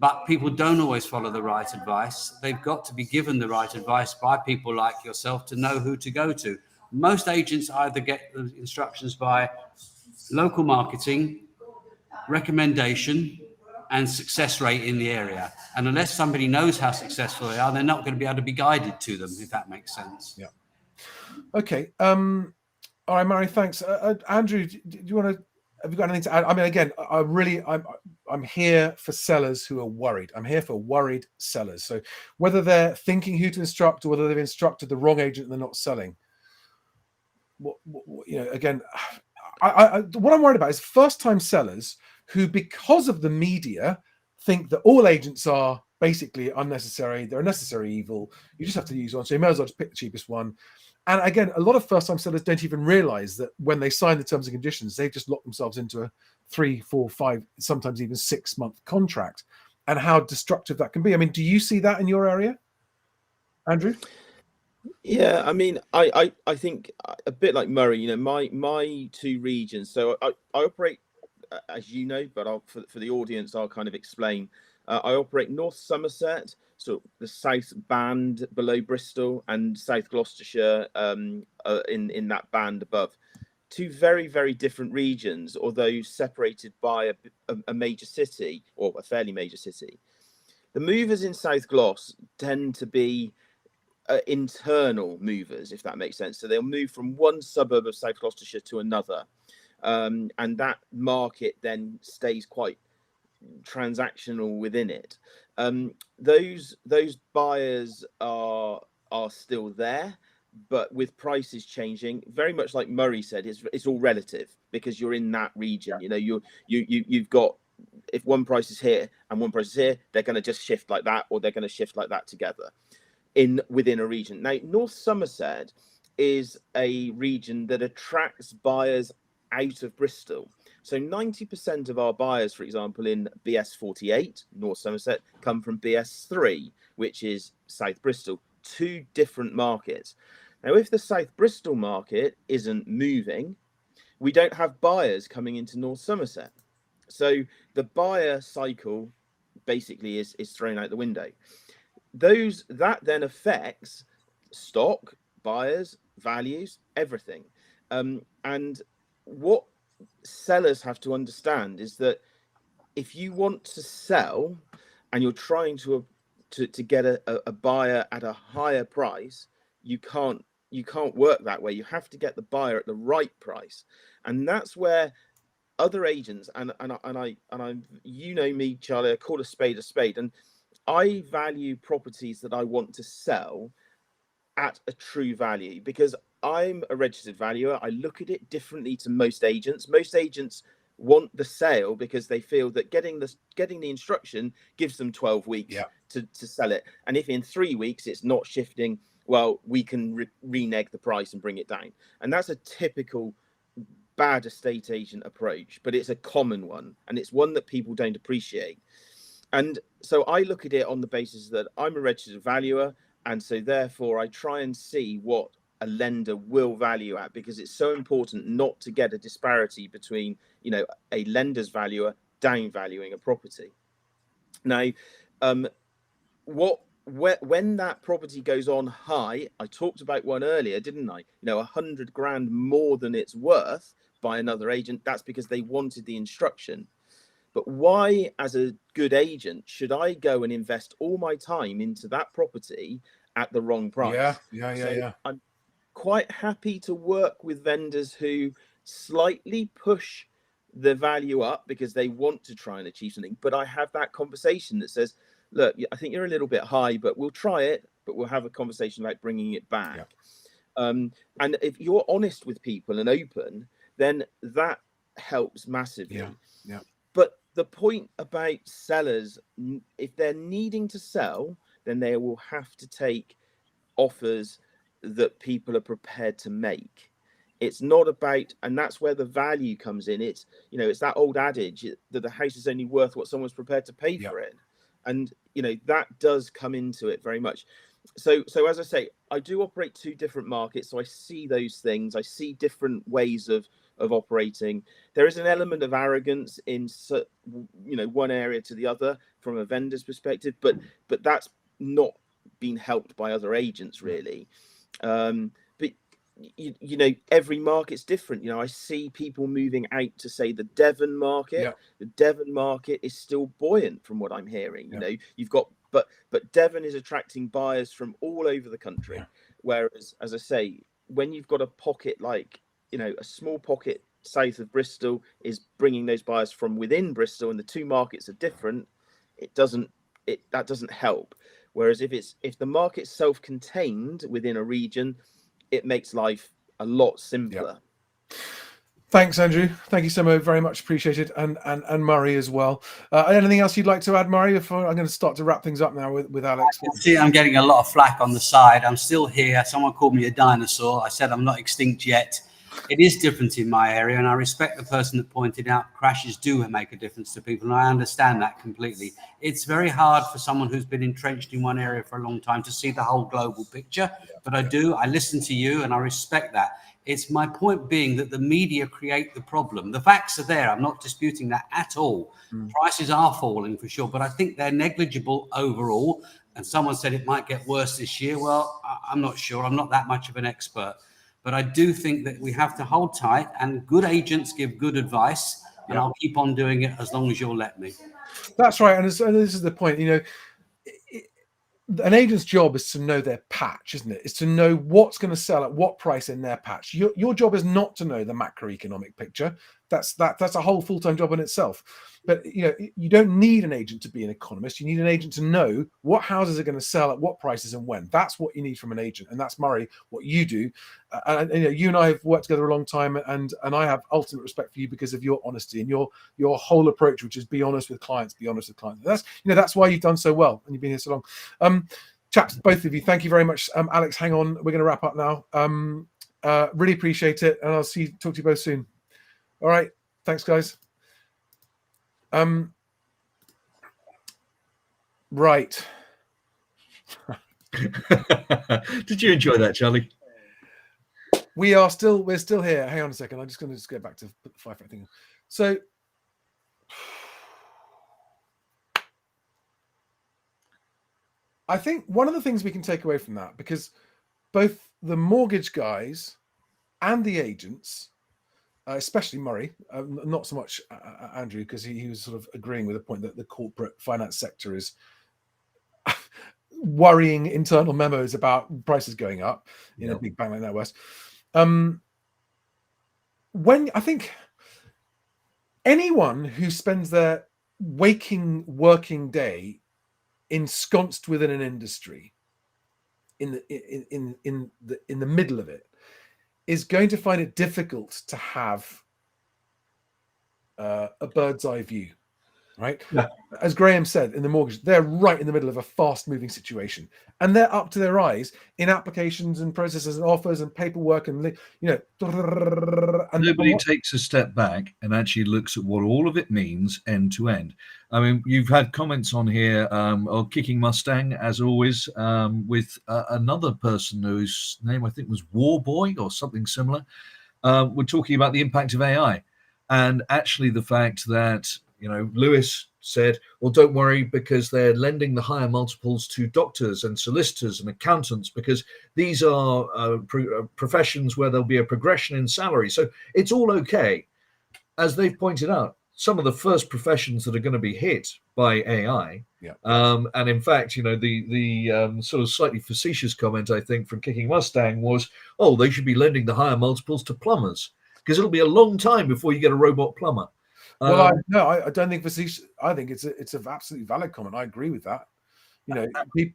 but people don't always follow the right advice. They've got to be given the right advice by people like yourself to know who to go to. Most agents either get the instructions by local marketing, recommendation, and success rate in the area. And unless somebody knows how successful they are, they're not going to be able to be guided to them, if that makes sense. Yeah. Okay. All right, Murray, thanks. Andrew, do you want to, have you got anything to add? I mean, again, I'm here for sellers who are worried. I'm here for worried sellers. So whether they're thinking who to instruct or whether they've instructed the wrong agent and they're not selling, again, what I'm worried about is first-time sellers who, because of the media, think that all agents are basically unnecessary. They're a necessary evil. You just have to use one. So you may as well just pick the cheapest one. And again, a lot of first-time sellers don't even realize that when they sign the terms and conditions, they've just locked themselves into a 3, 4, 5, sometimes even 6-month contract, and how destructive that can be. I mean, do you see that in your area, Andrew? Yeah, I mean, I think a bit like Murray, my 2 regions. So I operate as you know, but for the audience, I'll kind of explain. I operate North Somerset, so the south band below Bristol, and South Gloucestershire in that band above. Two very, very different regions, although separated by a major city, or a fairly major city. The movers in South Gloss tend to be internal movers, if that makes sense. So they'll move from one suburb of South Gloucestershire to another. And that market then stays quite transactional within it. Those buyers are still there, but with prices changing, very much like Murray said, it's all relative because you're in that region. You know, you've got, if one price is here and one price is here, they're going to just shift like that, or they're going to shift like that together within a region. Now, North Somerset is a region that attracts buyers out of Bristol. So 90% of our buyers, for example, in BS48, North Somerset, come from BS3, which is South Bristol. Two different markets. Now, if the South Bristol market isn't moving, we don't have buyers coming into North Somerset. So the buyer cycle basically is thrown out the window. That then affects stock, buyers, values, everything. And what sellers have to understand is that if you want to sell and you're trying to get a buyer at a higher price, you can't work that way. You have to get the buyer at the right price, and that's where other agents and I you know me, Charlie, I call a spade, and I value properties that I want to sell at a true value because I'm a registered valuer. I look at it differently to most agents. Most agents want the sale because they feel that getting the instruction gives them 12 weeks to sell it. And if in 3 weeks it's not shifting, well, we can renege the price and bring it down. And that's a typical bad estate agent approach, but it's a common one, and it's one that people don't appreciate. And so I look at it on the basis that I'm a registered valuer, and so therefore I try and see what a lender will value at, because it's so important not to get a disparity between, you know, a lender's valuer down valuing a property. Now, when that property goes on high, I talked about one earlier, didn't I? You know, 100 grand more than it's worth by another agent. That's because they wanted the instruction. But why, as a good agent, should I go and invest all my time into that property at the wrong price? Yeah. I'm quite happy to work with vendors who slightly push the value up because they want to try and achieve something. But I have that conversation that says, look, I think you're a little bit high, but we'll try it, but we'll have a conversation about bringing it back. And if you're honest with people and open, then that helps massively. But the point about sellers, if they're needing to sell, then they will have to take offers that people are prepared to make. It's not about, and that's where the value comes in. It's, you know, it's that old adage that the house is only worth what someone's prepared to pay for it. And, you know, that does come into it very much. So as I say, I do operate two different markets. So I see those things. I see different ways of operating. There is an element of arrogance in, you know, one area to the other from a vendor's perspective, but that's not been helped by other agents really. But you know, every market's different. You know, I see people moving out to, say, the Devon market. The Devon market is still buoyant from what I'm hearing. You know, you've got, but Devon is attracting buyers from all over the country. Whereas, as I say, when you've got a pocket like, you know, a small pocket south of Bristol is bringing those buyers from within Bristol, and the two markets are different, that doesn't help. Whereas if the market's self-contained within a region, it makes life a lot simpler. Thanks, Andrew. Thank you so very much. Appreciated. And Murray as well. Anything else you'd like to add, Murray? I'm going to start to wrap things up now with Alex. See, I'm getting a lot of flack on the side. I'm still here. Someone called me a dinosaur. I said I'm not extinct yet. It is different in my area, and I respect the person that pointed out crashes do make a difference to people, and I understand that completely. It's very hard for someone who's been entrenched in one area for a long time to see the whole global picture, but I do. I listen to you, and I respect that. It's my point being that the media create the problem. The facts are there. I'm not disputing that at all. Prices are falling for sure, but I think they're negligible overall. And someone said it might get worse this year. Well, I'm not sure. I'm not that much of an expert. But I do think that we have to hold tight, and good agents give good advice, and I'll keep on doing it as long as you'll let me. That's right. And this is the point, an agent's job is to know their patch, isn't it? It's to know what's going to sell at what price in their patch. Your job is not to know the macroeconomic picture. That's a whole full-time job in itself. But you don't need an agent to be an economist. You need an agent to know what houses are going to sell at what prices and when. That's what you need from an agent. And that's, Murray, what you do. And you and I have worked together a long time, and I have ultimate respect for you because of your honesty and your whole approach, which is be honest with clients, be honest with clients. That's why you've done so well and you've been here so long. Chaps, both of you, thank you very much. Alex, hang on, we're going to wrap up now. Really appreciate it, and I'll talk to you both soon. All right, thanks, guys. Right. Did you enjoy that, Charlie? We're still here. Hang on a second. I'm just going to go back to put the 5 thing. So I think one of the things we can take away from that, because both the mortgage guys and the agents, especially Murray, not so much Andrew, because he was sort of agreeing with the point that the corporate finance sector is worrying internal memos about prices going up in a big bank like NatWest. When I think anyone who spends their working day ensconced within an industry in the middle of it is going to find it difficult to have a bird's eye view, right? Yeah. As Graham said, in the mortgage, they're right in the middle of a fast-moving situation, and they're up to their eyes in applications and processes and offers and paperwork and nobody takes a step back and actually looks at what all of it means end to end. I mean, you've had comments on here of Kicking Mustang, as always, with another person whose name I think was Warboy or something similar. We're talking about the impact of AI, and actually the fact that Lewis said, well, don't worry, because they're lending the higher multiples to doctors and solicitors and accountants, because these are professions where there'll be a progression in salary. So it's all okay. As they've pointed out, some of the first professions that are going to be hit by AI. Yeah. And in fact, the sort of slightly facetious comment, I think, from Kicking Mustang was, oh, they should be lending the higher multiples to plumbers, because it'll be a long time before you get a robot plumber. Well, I don't think facetious. I think it's an absolutely valid comment. I agree with that.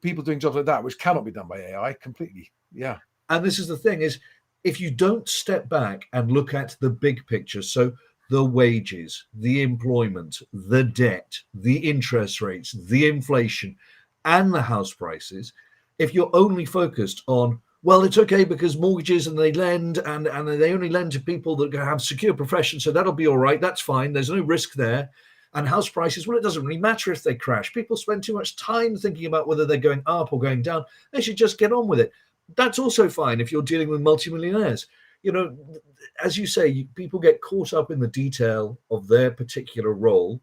People doing jobs like that, which cannot be done by AI, completely. Yeah. And this is the thing: is if you don't step back and look at the big picture, so the wages, the employment, the debt, the interest rates, the inflation, and the house prices, if you're only focused on, well, it's okay because mortgages and they lend and they only lend to people that have secure professions, so that'll be all right. That's fine. There's no risk there. And house prices, well, it doesn't really matter if they crash. People spend too much time thinking about whether they're going up or going down. They should just get on with it. That's also fine if you're dealing with multimillionaires. As you say, people get caught up in the detail of their particular role.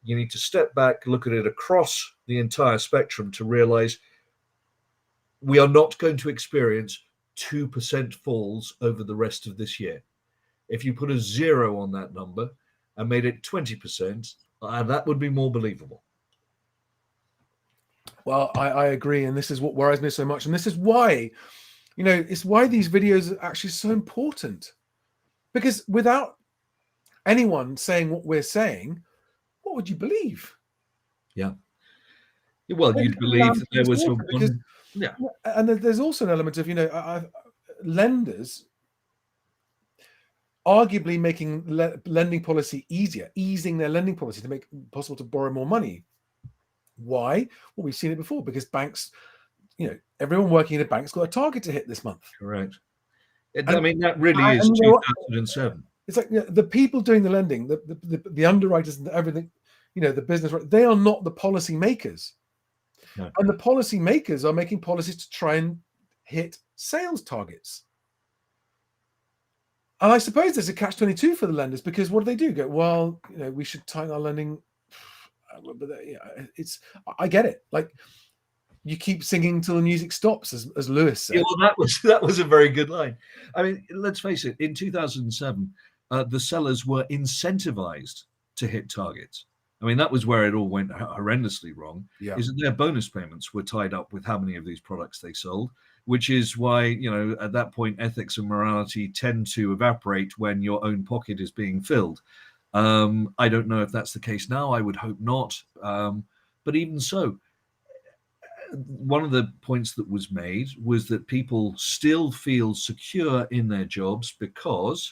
You need to step back, look at it across the entire spectrum to realize we are not going to experience 2% falls over the rest of this year. If you put a 0 on that number and made it 20%, that would be more believable. Well, I agree. And this is what worries me so much. And this is why, it's why these videos are actually so important. Because without anyone saying what we're saying, what would you believe? Yeah. Well, you'd believe that there was one. Yeah, and there's also an element of lenders arguably making lending policy easier, easing their lending policy to make it possible to borrow more money. Why? Well, we've seen it before, because banks, everyone working in a bank's got a target to hit this month. Correct. I mean, that really is 2007. It's like the people doing the lending, the underwriters and everything, the business, they are not the policy makers. No. And the policy makers are making policies to try and hit sales targets. And I suppose there's a catch-22 for the lenders, because what do? Go, well, we should tighten our lending. But I get it. Like, you keep singing till the music stops, as Lewis said. Yeah, well, that was a very good line. I mean, let's face it. In 2007, the sellers were incentivized to hit targets. I mean, that was where it all went horrendously wrong. Yeah. Is that their bonus payments were tied up with how many of these products they sold, which is why, at that point, ethics and morality tend to evaporate when your own pocket is being filled. I don't know if that's the case now. I would hope not. But even so, one of the points that was made was that people still feel secure in their jobs because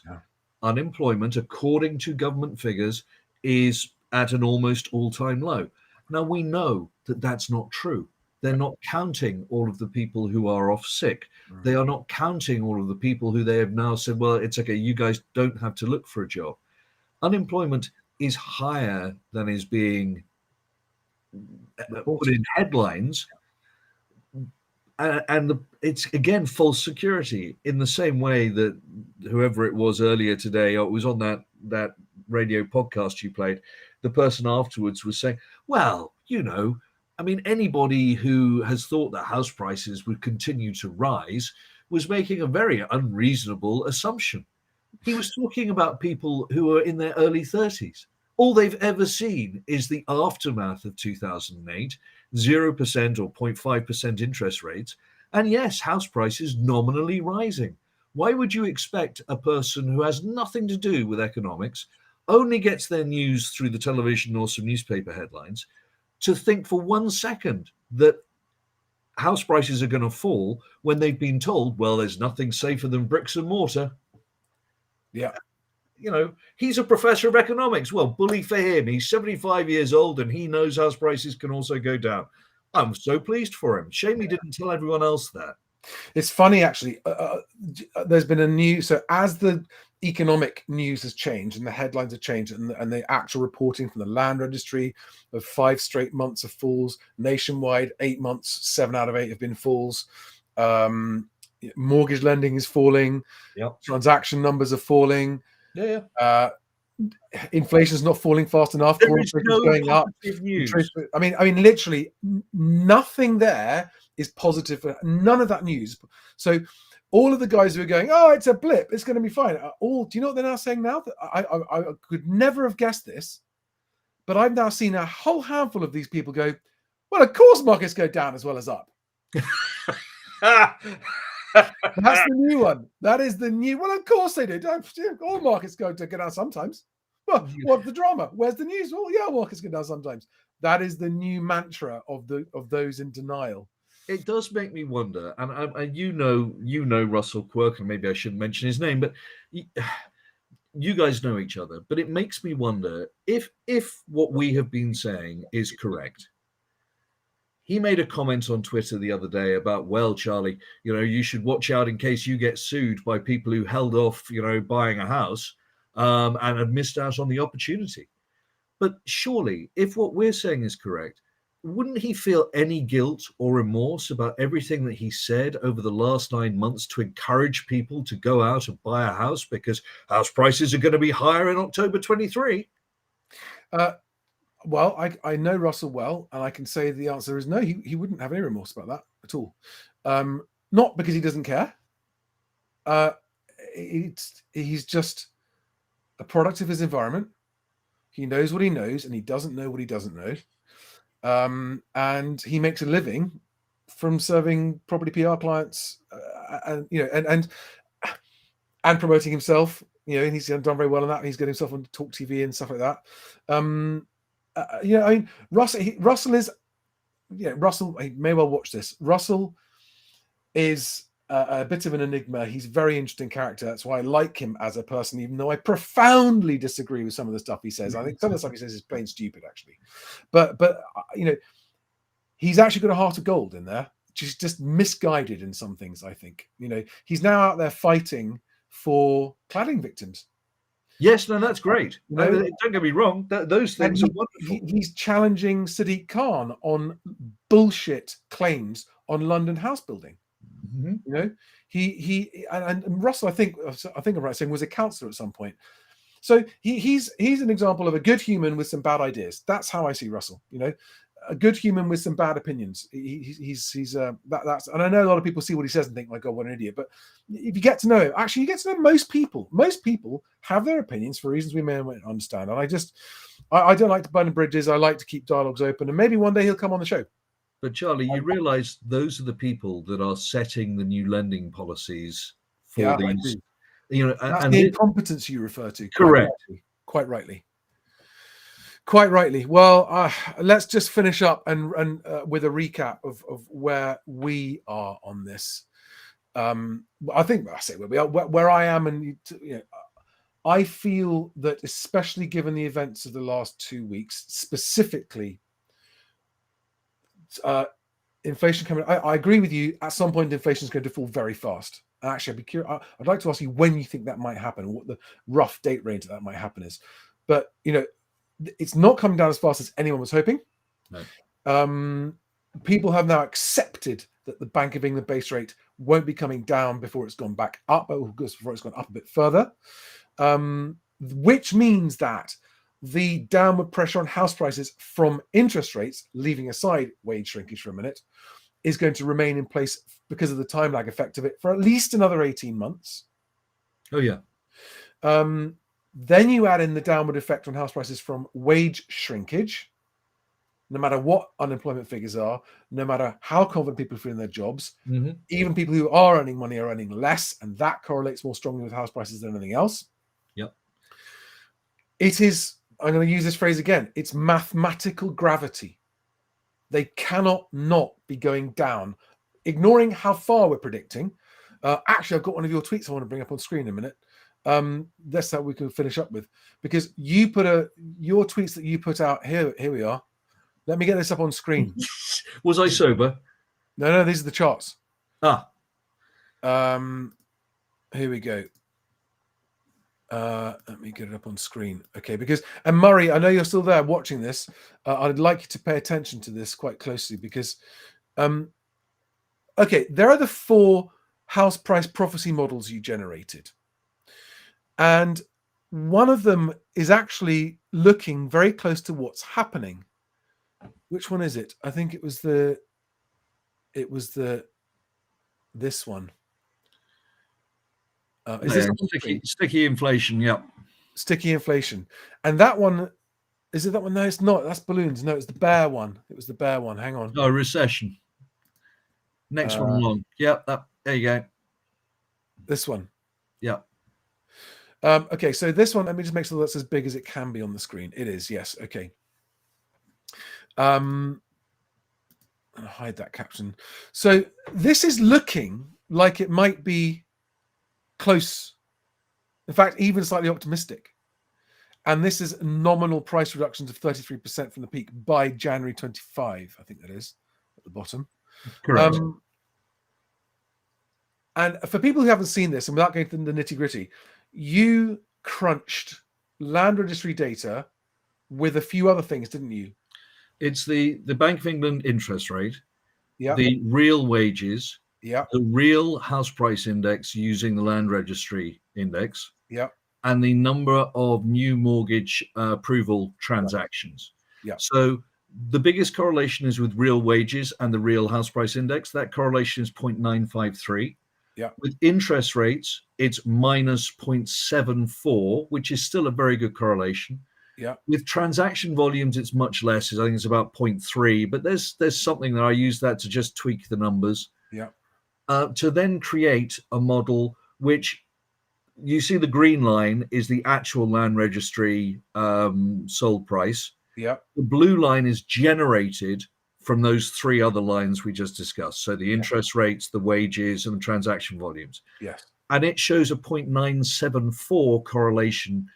unemployment, according to government figures, is at an almost all-time low. Now, we know that that's not true. They're not counting all of the people who are off sick. They are not counting all of the people who they have now said, well, it's okay, you guys don't have to look for a job. Unemployment is higher than is being put in headlines. And it's, again, false security, in the same way that whoever it was earlier today, or it was on that radio podcast you played, the person afterwards was saying, well, I mean, anybody who has thought that house prices would continue to rise was making a very unreasonable assumption. He was talking about people who are in their early 30s. All they've ever seen is the aftermath of 2008, 0% or 0.5% interest rates, and yes, house prices nominally rising. Why would you expect a person who has nothing to do with economics, only gets their news through the television or some newspaper headlines, to think for 1 second that house prices are going to fall when they've been told, well, there's nothing safer than bricks and mortar? Yeah. He's a professor of economics. Well, bully for him. He's 75 years old and he knows house prices can also go down. I'm so pleased for him. Shame he didn't tell everyone else that. It's funny, actually. There's been a new, so as the economic news has changed and the headlines have changed, and the actual reporting from the land registry of 5 straight months of falls nationwide, 8 months, 7 out of 8 have been falls. Mortgage lending is falling. Yep. Transaction numbers are falling. Yeah. Inflation is not falling fast enough. There is no going up. news. I mean, literally nothing there is positive. None of that news. So all of the guys who are going, oh, it's a blip, it's going to be fine. Do you know what they're now saying now? That I could never have guessed this, but I've now seen a whole handful of these people go, well, of course markets go down as well as up. That's the new one. That is the new. Well, of course they do. All markets go down sometimes. Well, what's the drama? Where's the news? Well, yeah, markets go down sometimes. That is the new mantra of those in denial. It does make me wonder, and you know Russell Quirk, and maybe I shouldn't mention his name, but you guys know each other. But it makes me wonder if what we have been saying is correct. He made a comment on Twitter the other day about, well, Charlie, you should watch out in case you get sued by people who held off, buying a house and had missed out on the opportunity. But surely, if what we're saying is correct, wouldn't he feel any guilt or remorse about everything that he said over the last 9 months to encourage people to go out and buy a house because house prices are going to be higher in October 23? Well, I know Russell well, and I can say the answer is no. He wouldn't have any remorse about that at all. Not because he doesn't care. He's just a product of his environment. He knows what he knows, and he doesn't know what he doesn't know. And he makes a living from serving property PR clients, and promoting himself. And he's done very well on that. He's got himself on Talk TV and stuff like that. I mean, Russell is, Russell, he may well watch this. Russell is a bit of an enigma. He's a very interesting character. That's why I like him as a person, even though I profoundly disagree with some of the stuff he says. I think some of the stuff he says is plain stupid, actually. But he's actually got a heart of gold in there. Just misguided in some things, I think. He's now out there fighting for cladding victims. Yes, no, that's great. Don't get me wrong. Those things are wonderful. He's challenging Sadiq Khan on bullshit claims on London house building. Mm-hmm. And Russell, I think I'm right saying, was a counsellor at some point. So he's an example of a good human with some bad ideas. That's how I see Russell. A good human with some bad opinions. That's, and I know a lot of people see what he says and think, my God, what an idiot. But if you get to know him, actually, you get to know most people. Most people have their opinions for reasons we may or may not understand. And I don't like to burn bridges. I like to keep dialogues open. And maybe one day he'll come on the show. But Charlie, you realise those are the people that are setting the new lending policies for these. That's the incompetence you refer to. Correct. Quite rightly. Well, let's just finish up and with a recap of where we are on this. I think I say where we are, where I am, and I feel that, especially given the events of the last 2 weeks, specifically inflation coming. I agree with you. At some point, inflation is going to fall very fast. Actually, I'd be curious. I'd like to ask you when you think that might happen, and what the rough date range that might happen is. But it's not coming down as fast as anyone was hoping. No. People have now accepted that the Bank of England base rate won't be coming down before it's gone back up, before it's gone up a bit further, which means that the downward pressure on house prices from interest rates, leaving aside wage shrinkage for a minute, is going to remain in place because of the time lag effect of it for at least another 18 months. Oh, yeah. Then you add in the downward effect on house prices from wage shrinkage. No matter what unemployment figures are, no matter how confident people feel in their jobs, even people who are earning money are earning less, and that correlates more strongly with house prices than anything else. Yep. It is, I'm going to use this phrase again, it's mathematical gravity. They cannot not be going down. Ignoring how far we're predicting. Actually, I've got one of your tweets I want to bring up on screen in a minute. That's how we can finish up with. Because you put your tweets that you put out, here we are. Let me get this up on screen. Was I sober? No, these are the charts. Here we go. Let me get it up on screen. Okay, and Murray, I know you're still there watching this. I'd like you to pay attention to this quite closely because, okay, there are the 4 house price prophecy models you generated. And one of them is actually looking very close to what's happening. Which one is it? I think it was this one. Sticky inflation? Yep. Sticky inflation. And that one, is it that one? No, it's not. That's balloons. No, it's the bear one. It was the bear one. Hang on. Oh, recession. Next one along. Yep. There you go. This one. Yep. Okay, so this one, let me just make sure that's as big as it can be on the screen. It is, yes. Okay. I'll hide that caption. So this is looking like it might be close. In fact, even slightly optimistic. And this is nominal price reductions of 33% from the peak by January 25, I think that is, at the bottom. Correct. And for people who haven't seen this, and without going into the nitty-gritty, you crunched land registry data with a few other things, didn't you? It's the Bank of England interest rate, yeah, the real wages, yeah, the real house price index using the land registry index, yeah, and the number of new mortgage approval transactions. Yeah. So the biggest correlation is with real wages and the real house price index. That correlation is 0.953. Yeah. With interest rates, it's minus 0.74, which is still a very good correlation. Yeah. With transaction volumes, it's much less. I think it's about 0.3, but there's something that I use that to just tweak the numbers. Yeah. To then create a model which you see the green line is the actual land registry sold price. Yeah. The blue line is generated from those 3 other lines we just discussed. So the interest rates, the wages, and the transaction volumes. Yes. And it shows a 0.974 correlation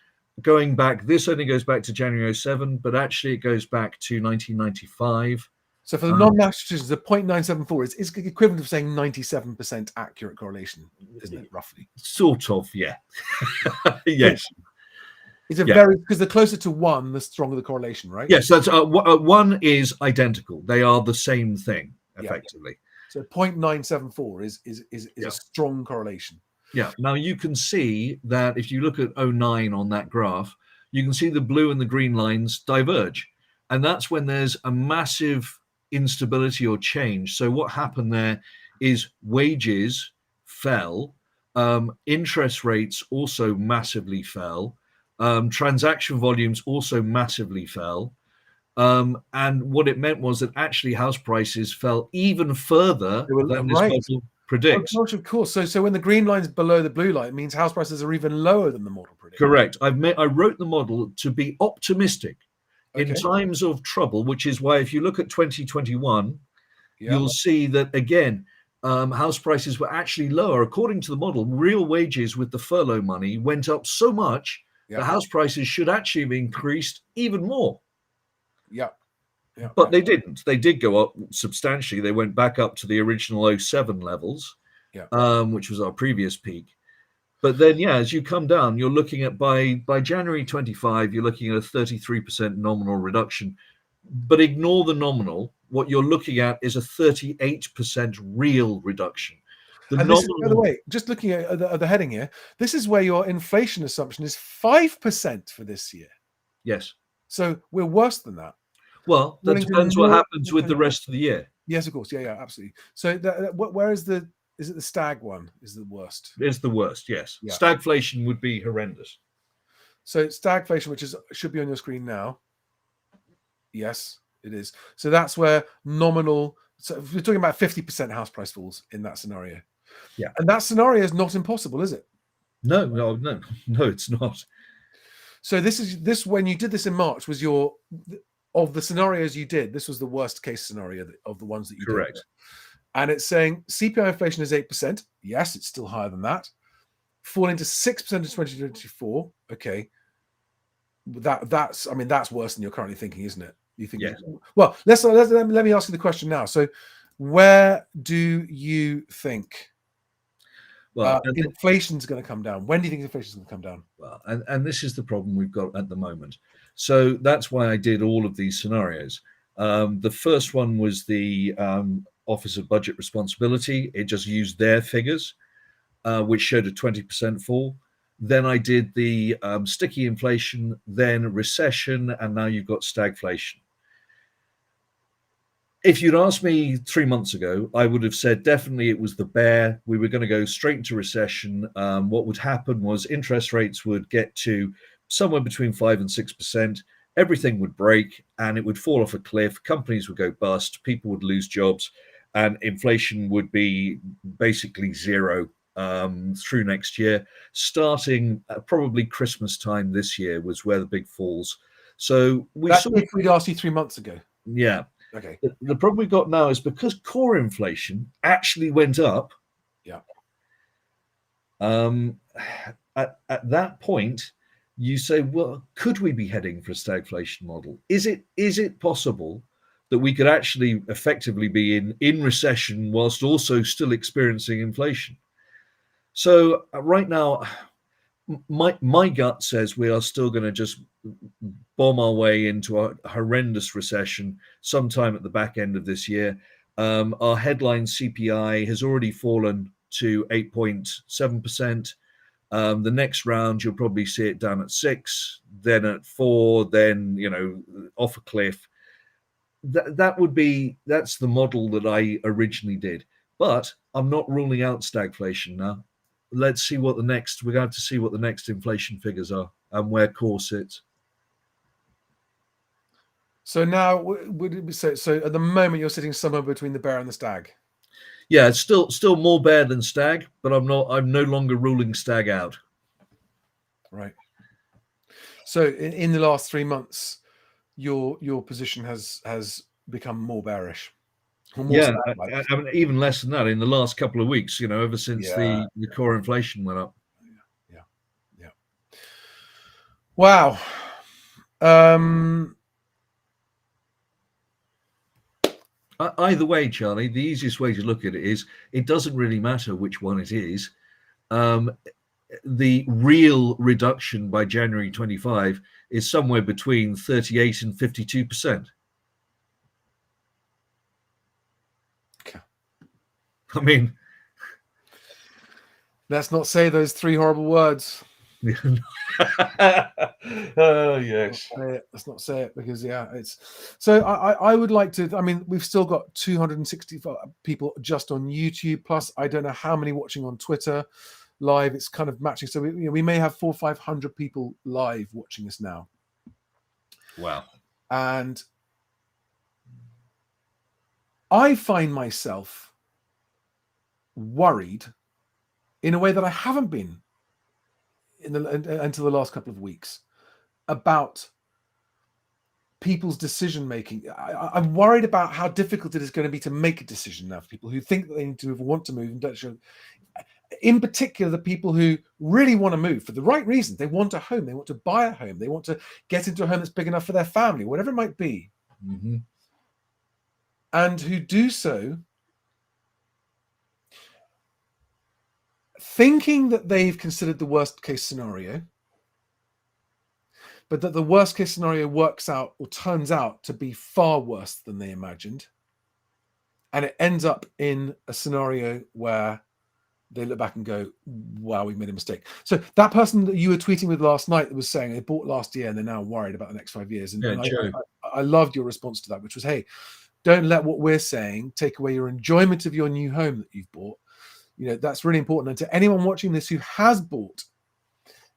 going back. This only goes back to January 07, but actually it goes back to 1995. So for the non-mathematicians, the 0.974 is equivalent of saying 97% accurate correlation, isn't it, roughly? Sort of, yeah. Yes. It's a very, because the closer to 1, the stronger the correlation, right? Yes, that's 1 is identical. They are the same thing, effectively. So 0.974 is Yeah. a strong correlation. Yeah. Now you can see that if you look at 09 on that graph, you can see the blue and the green lines diverge. And that's when there's a massive instability or change. So what happened there is wages fell, interest rates also massively fell, transaction volumes also massively fell. And what it meant was that actually house prices fell even further They were than this right. model Oh predicts. gosh, of course. So when the green line's below the blue line, it means house prices are even lower than the model predicts. Correct. I wrote the model to be optimistic in Okay. times of trouble, which is why if you look at 2021, Yeah. you'll see that again, house prices were actually lower. According to the model, real wages with the furlough money went up so much Yeah. that house prices should actually have increased even more. Yeah. Yeah. But they didn't. They did go up substantially. They went back up to the original 07 levels, Yeah. which was our previous peak. But then, yeah, as you come down, you're looking at by January 25, you're looking at a 33% nominal reduction. But ignore the nominal. What you're looking at is a 38% real reduction. And this is, by the way, just looking at the heading here, this is where your inflation assumption is 5% for this year. Yes. So we're worse than that. Well, that depends what happens with the rest of the year. Yes, of course. Yeah, absolutely. So where is is it the stag one is the worst? It's the worst, yes. Yeah. Stagflation would be horrendous. So stagflation, which should be on your screen now. Yes, it is. So that's where nominal. So if we're talking about 50% house price falls in that scenario. Yeah. And that scenario is not impossible, is it? No, it's not. So this when you did this in March was of the scenarios you did, this was the worst case scenario of the ones that you Correct. did. And it's saying CPI inflation is 8%. Yes, it's still higher than that. Falling to 6% in 2024. Okay. That's worse than you're currently thinking, isn't it? You think? Yes. Well, let me ask you the question now. So, where do you think inflation's going to come down? When do you think inflation's going to come down? Well, and this is the problem we've got at the moment. So that's why I did all of these scenarios. The first one was the Office of Budget Responsibility. It just used their figures, which showed a 20% fall. Then I did the sticky inflation, then recession, and now you've got stagflation. If you'd asked me 3 months ago, I would have said definitely it was the bear. We were going to go straight into recession. What would happen was interest rates would get to somewhere between 5 and 6%. Everything would break and it would fall off a cliff. Companies would go bust. People would lose jobs, and inflation would be basically zero through next year. Starting probably Christmas time this year was where the big falls. So if we'd asked you 3 months ago. Yeah. Okay. The problem we've got now is because core inflation actually went up. Yeah. At that point, you say, well, could we be heading for a stagflation model? Is it possible that we could actually effectively be in recession whilst also still experiencing inflation? So right now, my gut says we are still going to just bomb our way into a horrendous recession sometime at the back end of this year. Our headline CPI has already fallen to 8.7%. The next round, you'll probably see it down at 6, then at 4, then, off a cliff. That's the model that I originally did. But I'm not ruling out stagflation now. Let's see we're going to have to see what the next inflation figures are and where core sits. So now, would it be so at the moment you're sitting somewhere between the bear and the stag? Yeah, it's still more bear than stag, but I'm no longer ruling stag out. Right. So in the last 3 months, your position has become more bearish. Yeah, I mean, even less than that in the last couple of weeks, ever since the core inflation went up. Yeah. Wow. Either way, Charlie, the easiest way to look at it is it doesn't really matter which one it is. The real reduction by January 25 is somewhere between 38 and 52%. I mean, let's not say those 3 horrible words. Oh yes. Let's not say it, because it's so. I would like to. I mean, we've still got 260 people just on YouTube, plus I don't know how many watching on Twitter live. It's kind of matching, so we may have 400 or 500 people live watching us now. Wow. And I find myself worried in a way that I haven't been until the last couple of weeks about people's decision making. I'm worried about how difficult it is going to be to make a decision now for people who think that they need to move or want to move and don't show. In particular, the people who really want to move for the right reasons. They want a home, they want to buy a home, they want to get into a home that's big enough for their family, whatever it might be. Mm-hmm. And who do so thinking that they've considered the worst case scenario, but that the worst case scenario works out or turns out to be far worse than they imagined. And it ends up in a scenario where they look back and go, wow, we made a mistake. So that person that you were tweeting with last night that was saying they bought last year and they're now worried about the next 5 years. And, I loved your response to that, which was, hey, don't let what we're saying take away your enjoyment of your new home that you've bought. That's really important. And to anyone watching this who has bought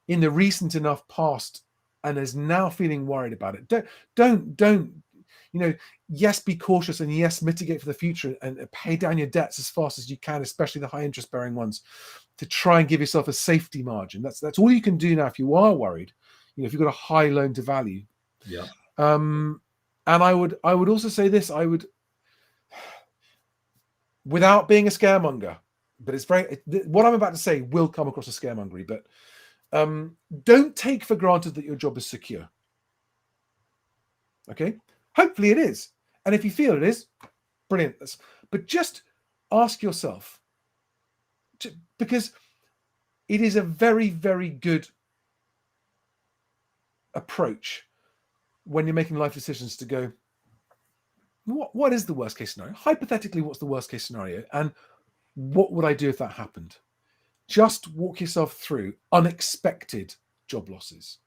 in the recent enough past and is now feeling worried about it, don't yes, be cautious, and yes, mitigate for the future and pay down your debts as fast as you can, especially the high interest bearing ones, to try and give yourself a safety margin. That's all you can do now if you are worried. If you've got a high loan to value. Yeah. And I would also say this, without being a scaremonger, but what I'm about to say will come across as scaremongery, but don't take for granted that your job is secure. Okay? Hopefully it is. And if you feel it is, brilliant. But just ask yourself, because it is a very, very good approach when you're making life decisions to go, what is the worst case scenario? Hypothetically, what's the worst case scenario? And what would I do if that happened? Just walk yourself through unexpected job losses,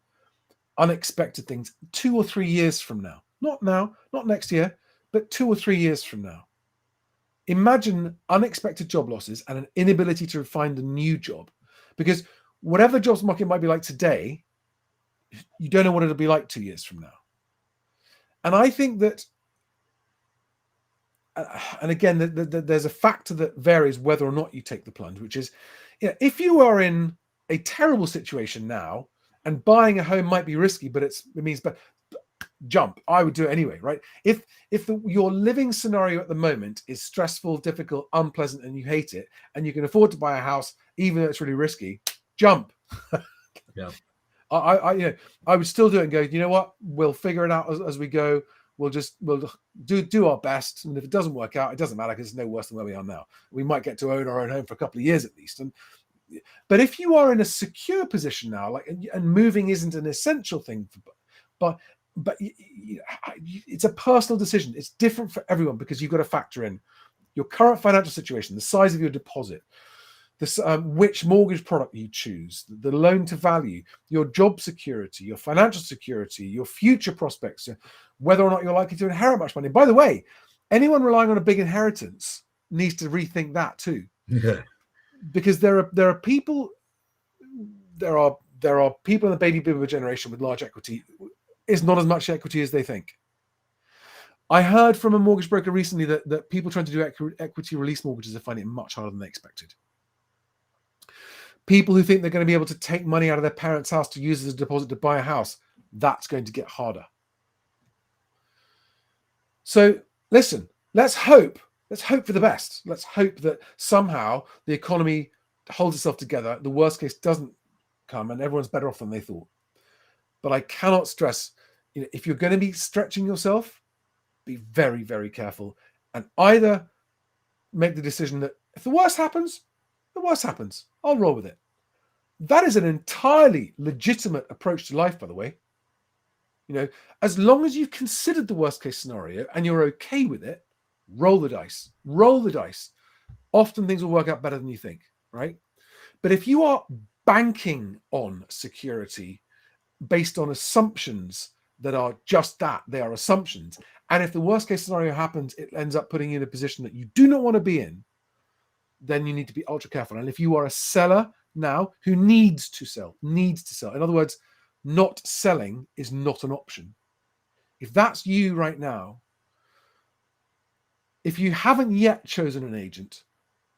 unexpected things 2 or 3 years from now. Not now, not next year, but 2 or 3 years from now. Imagine unexpected job losses and an inability to find a new job. Because whatever the jobs market might be like today, you don't know what it'll be like 2 years from now. And I think that, and again, there's a factor that varies whether or not you take the plunge, which is, if you are in a terrible situation now and buying a home might be risky, but it means, but jump. I would do it anyway, right? If your living scenario at the moment is stressful, difficult, unpleasant, and you hate it, and you can afford to buy a house, even though it's really risky, jump. Yeah. I would still do it and go, you know what? We'll figure it out as we go. We'll do our best, and if it doesn't work out, it doesn't matter, because it's no worse than where we are now. We might get to own our own home for a couple of years at least. But if you are in a secure position now, and moving isn't an essential thing, but it's a personal decision. It's different for everyone, because you've got to factor in your current financial situation, the size of your deposit, which mortgage product you choose, the loan to value, your job security, your financial security, your future prospects, whether or not you're likely to inherit much money. By the way, anyone relying on a big inheritance needs to rethink that too. Yeah. Because there are people in the baby boomer generation with large equity. Is not as much equity as they think. I heard from a mortgage broker recently that people trying to do equity release mortgages are finding it much harder than they expected. People who think they're going to be able to take money out of their parents' house to use as a deposit to buy a house, that's going to get harder. So listen, let's hope for the best. Let's hope that somehow the economy holds itself together, the worst case doesn't come, and everyone's better off than they thought. But I cannot stress, if you're going to be stretching yourself, be very, very careful, and either make the decision that if the worst happens, the worst happens. I'll roll with it. That is an entirely legitimate approach to life, by the way. As long as you've considered the worst case scenario and you're okay with it, roll the dice. Roll the dice. often things will work out better than you think, right? But if you are banking on security based on assumptions that are just that, they are assumptions, and if the worst case scenario happens, it ends up putting you in a position that you do not want to be in, then you need to be ultra careful. And if you are a seller now who needs to sell, in other words, not selling is not an option. If that's you right now, if you haven't yet chosen an agent,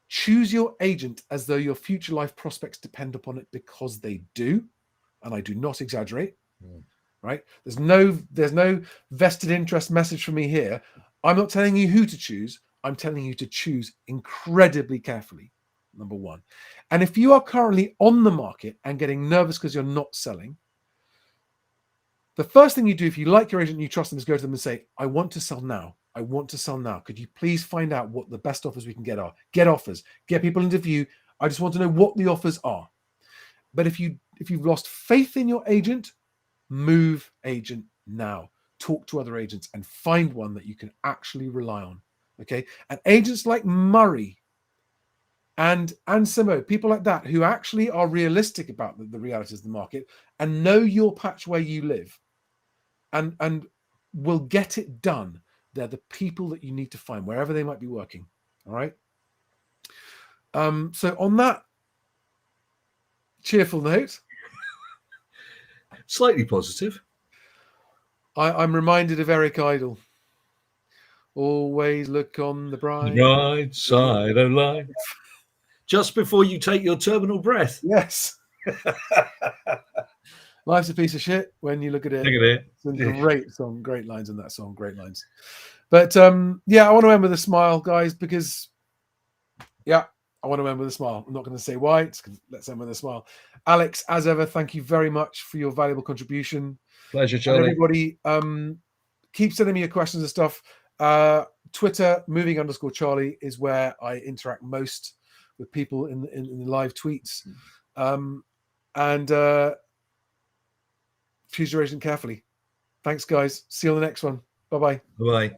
choose your agent as though your future life prospects depend upon it, because they do. And I do not exaggerate, right? There's no vested interest message from me here. I'm not telling you who to choose. I'm telling you to choose incredibly carefully, number one. And if you are currently on the market and getting nervous because you're not selling, the first thing you do, if you like your agent and you trust them, is go to them and say, I want to sell now. I want to sell now. Could you please find out what the best offers we can get are? Get offers, get people into view. I just want to know what the offers are. But if you've lost faith in your agent, move agent now. Talk to other agents and find one that you can actually rely on. Okay. And agents like Murray and Simo, people like that, who actually are realistic about the realities of the market and know your patch where you live and will get it done. They're the people that you need to find wherever they might be working. All right. So on that cheerful note, slightly positive, I'm reminded of Eric Idle. Always look on the bright side of life. Just before you take your terminal breath. Yes. Life's a piece of shit when you look at it. Look at it. It's a great song, great lines in that song, great lines. But yeah, I want to end with a smile, guys, because I want to end with a smile. I'm not going to say why. Let's end with a smile. Alex, as ever, thank you very much for your valuable contribution. Pleasure, Charlie. And everybody, keep sending me your questions and stuff. Twitter, moving_Charlie, is where I interact most with people in the live tweets. And choose your agent carefully. Thanks, guys. See you on the next one. Bye-bye. Bye-bye.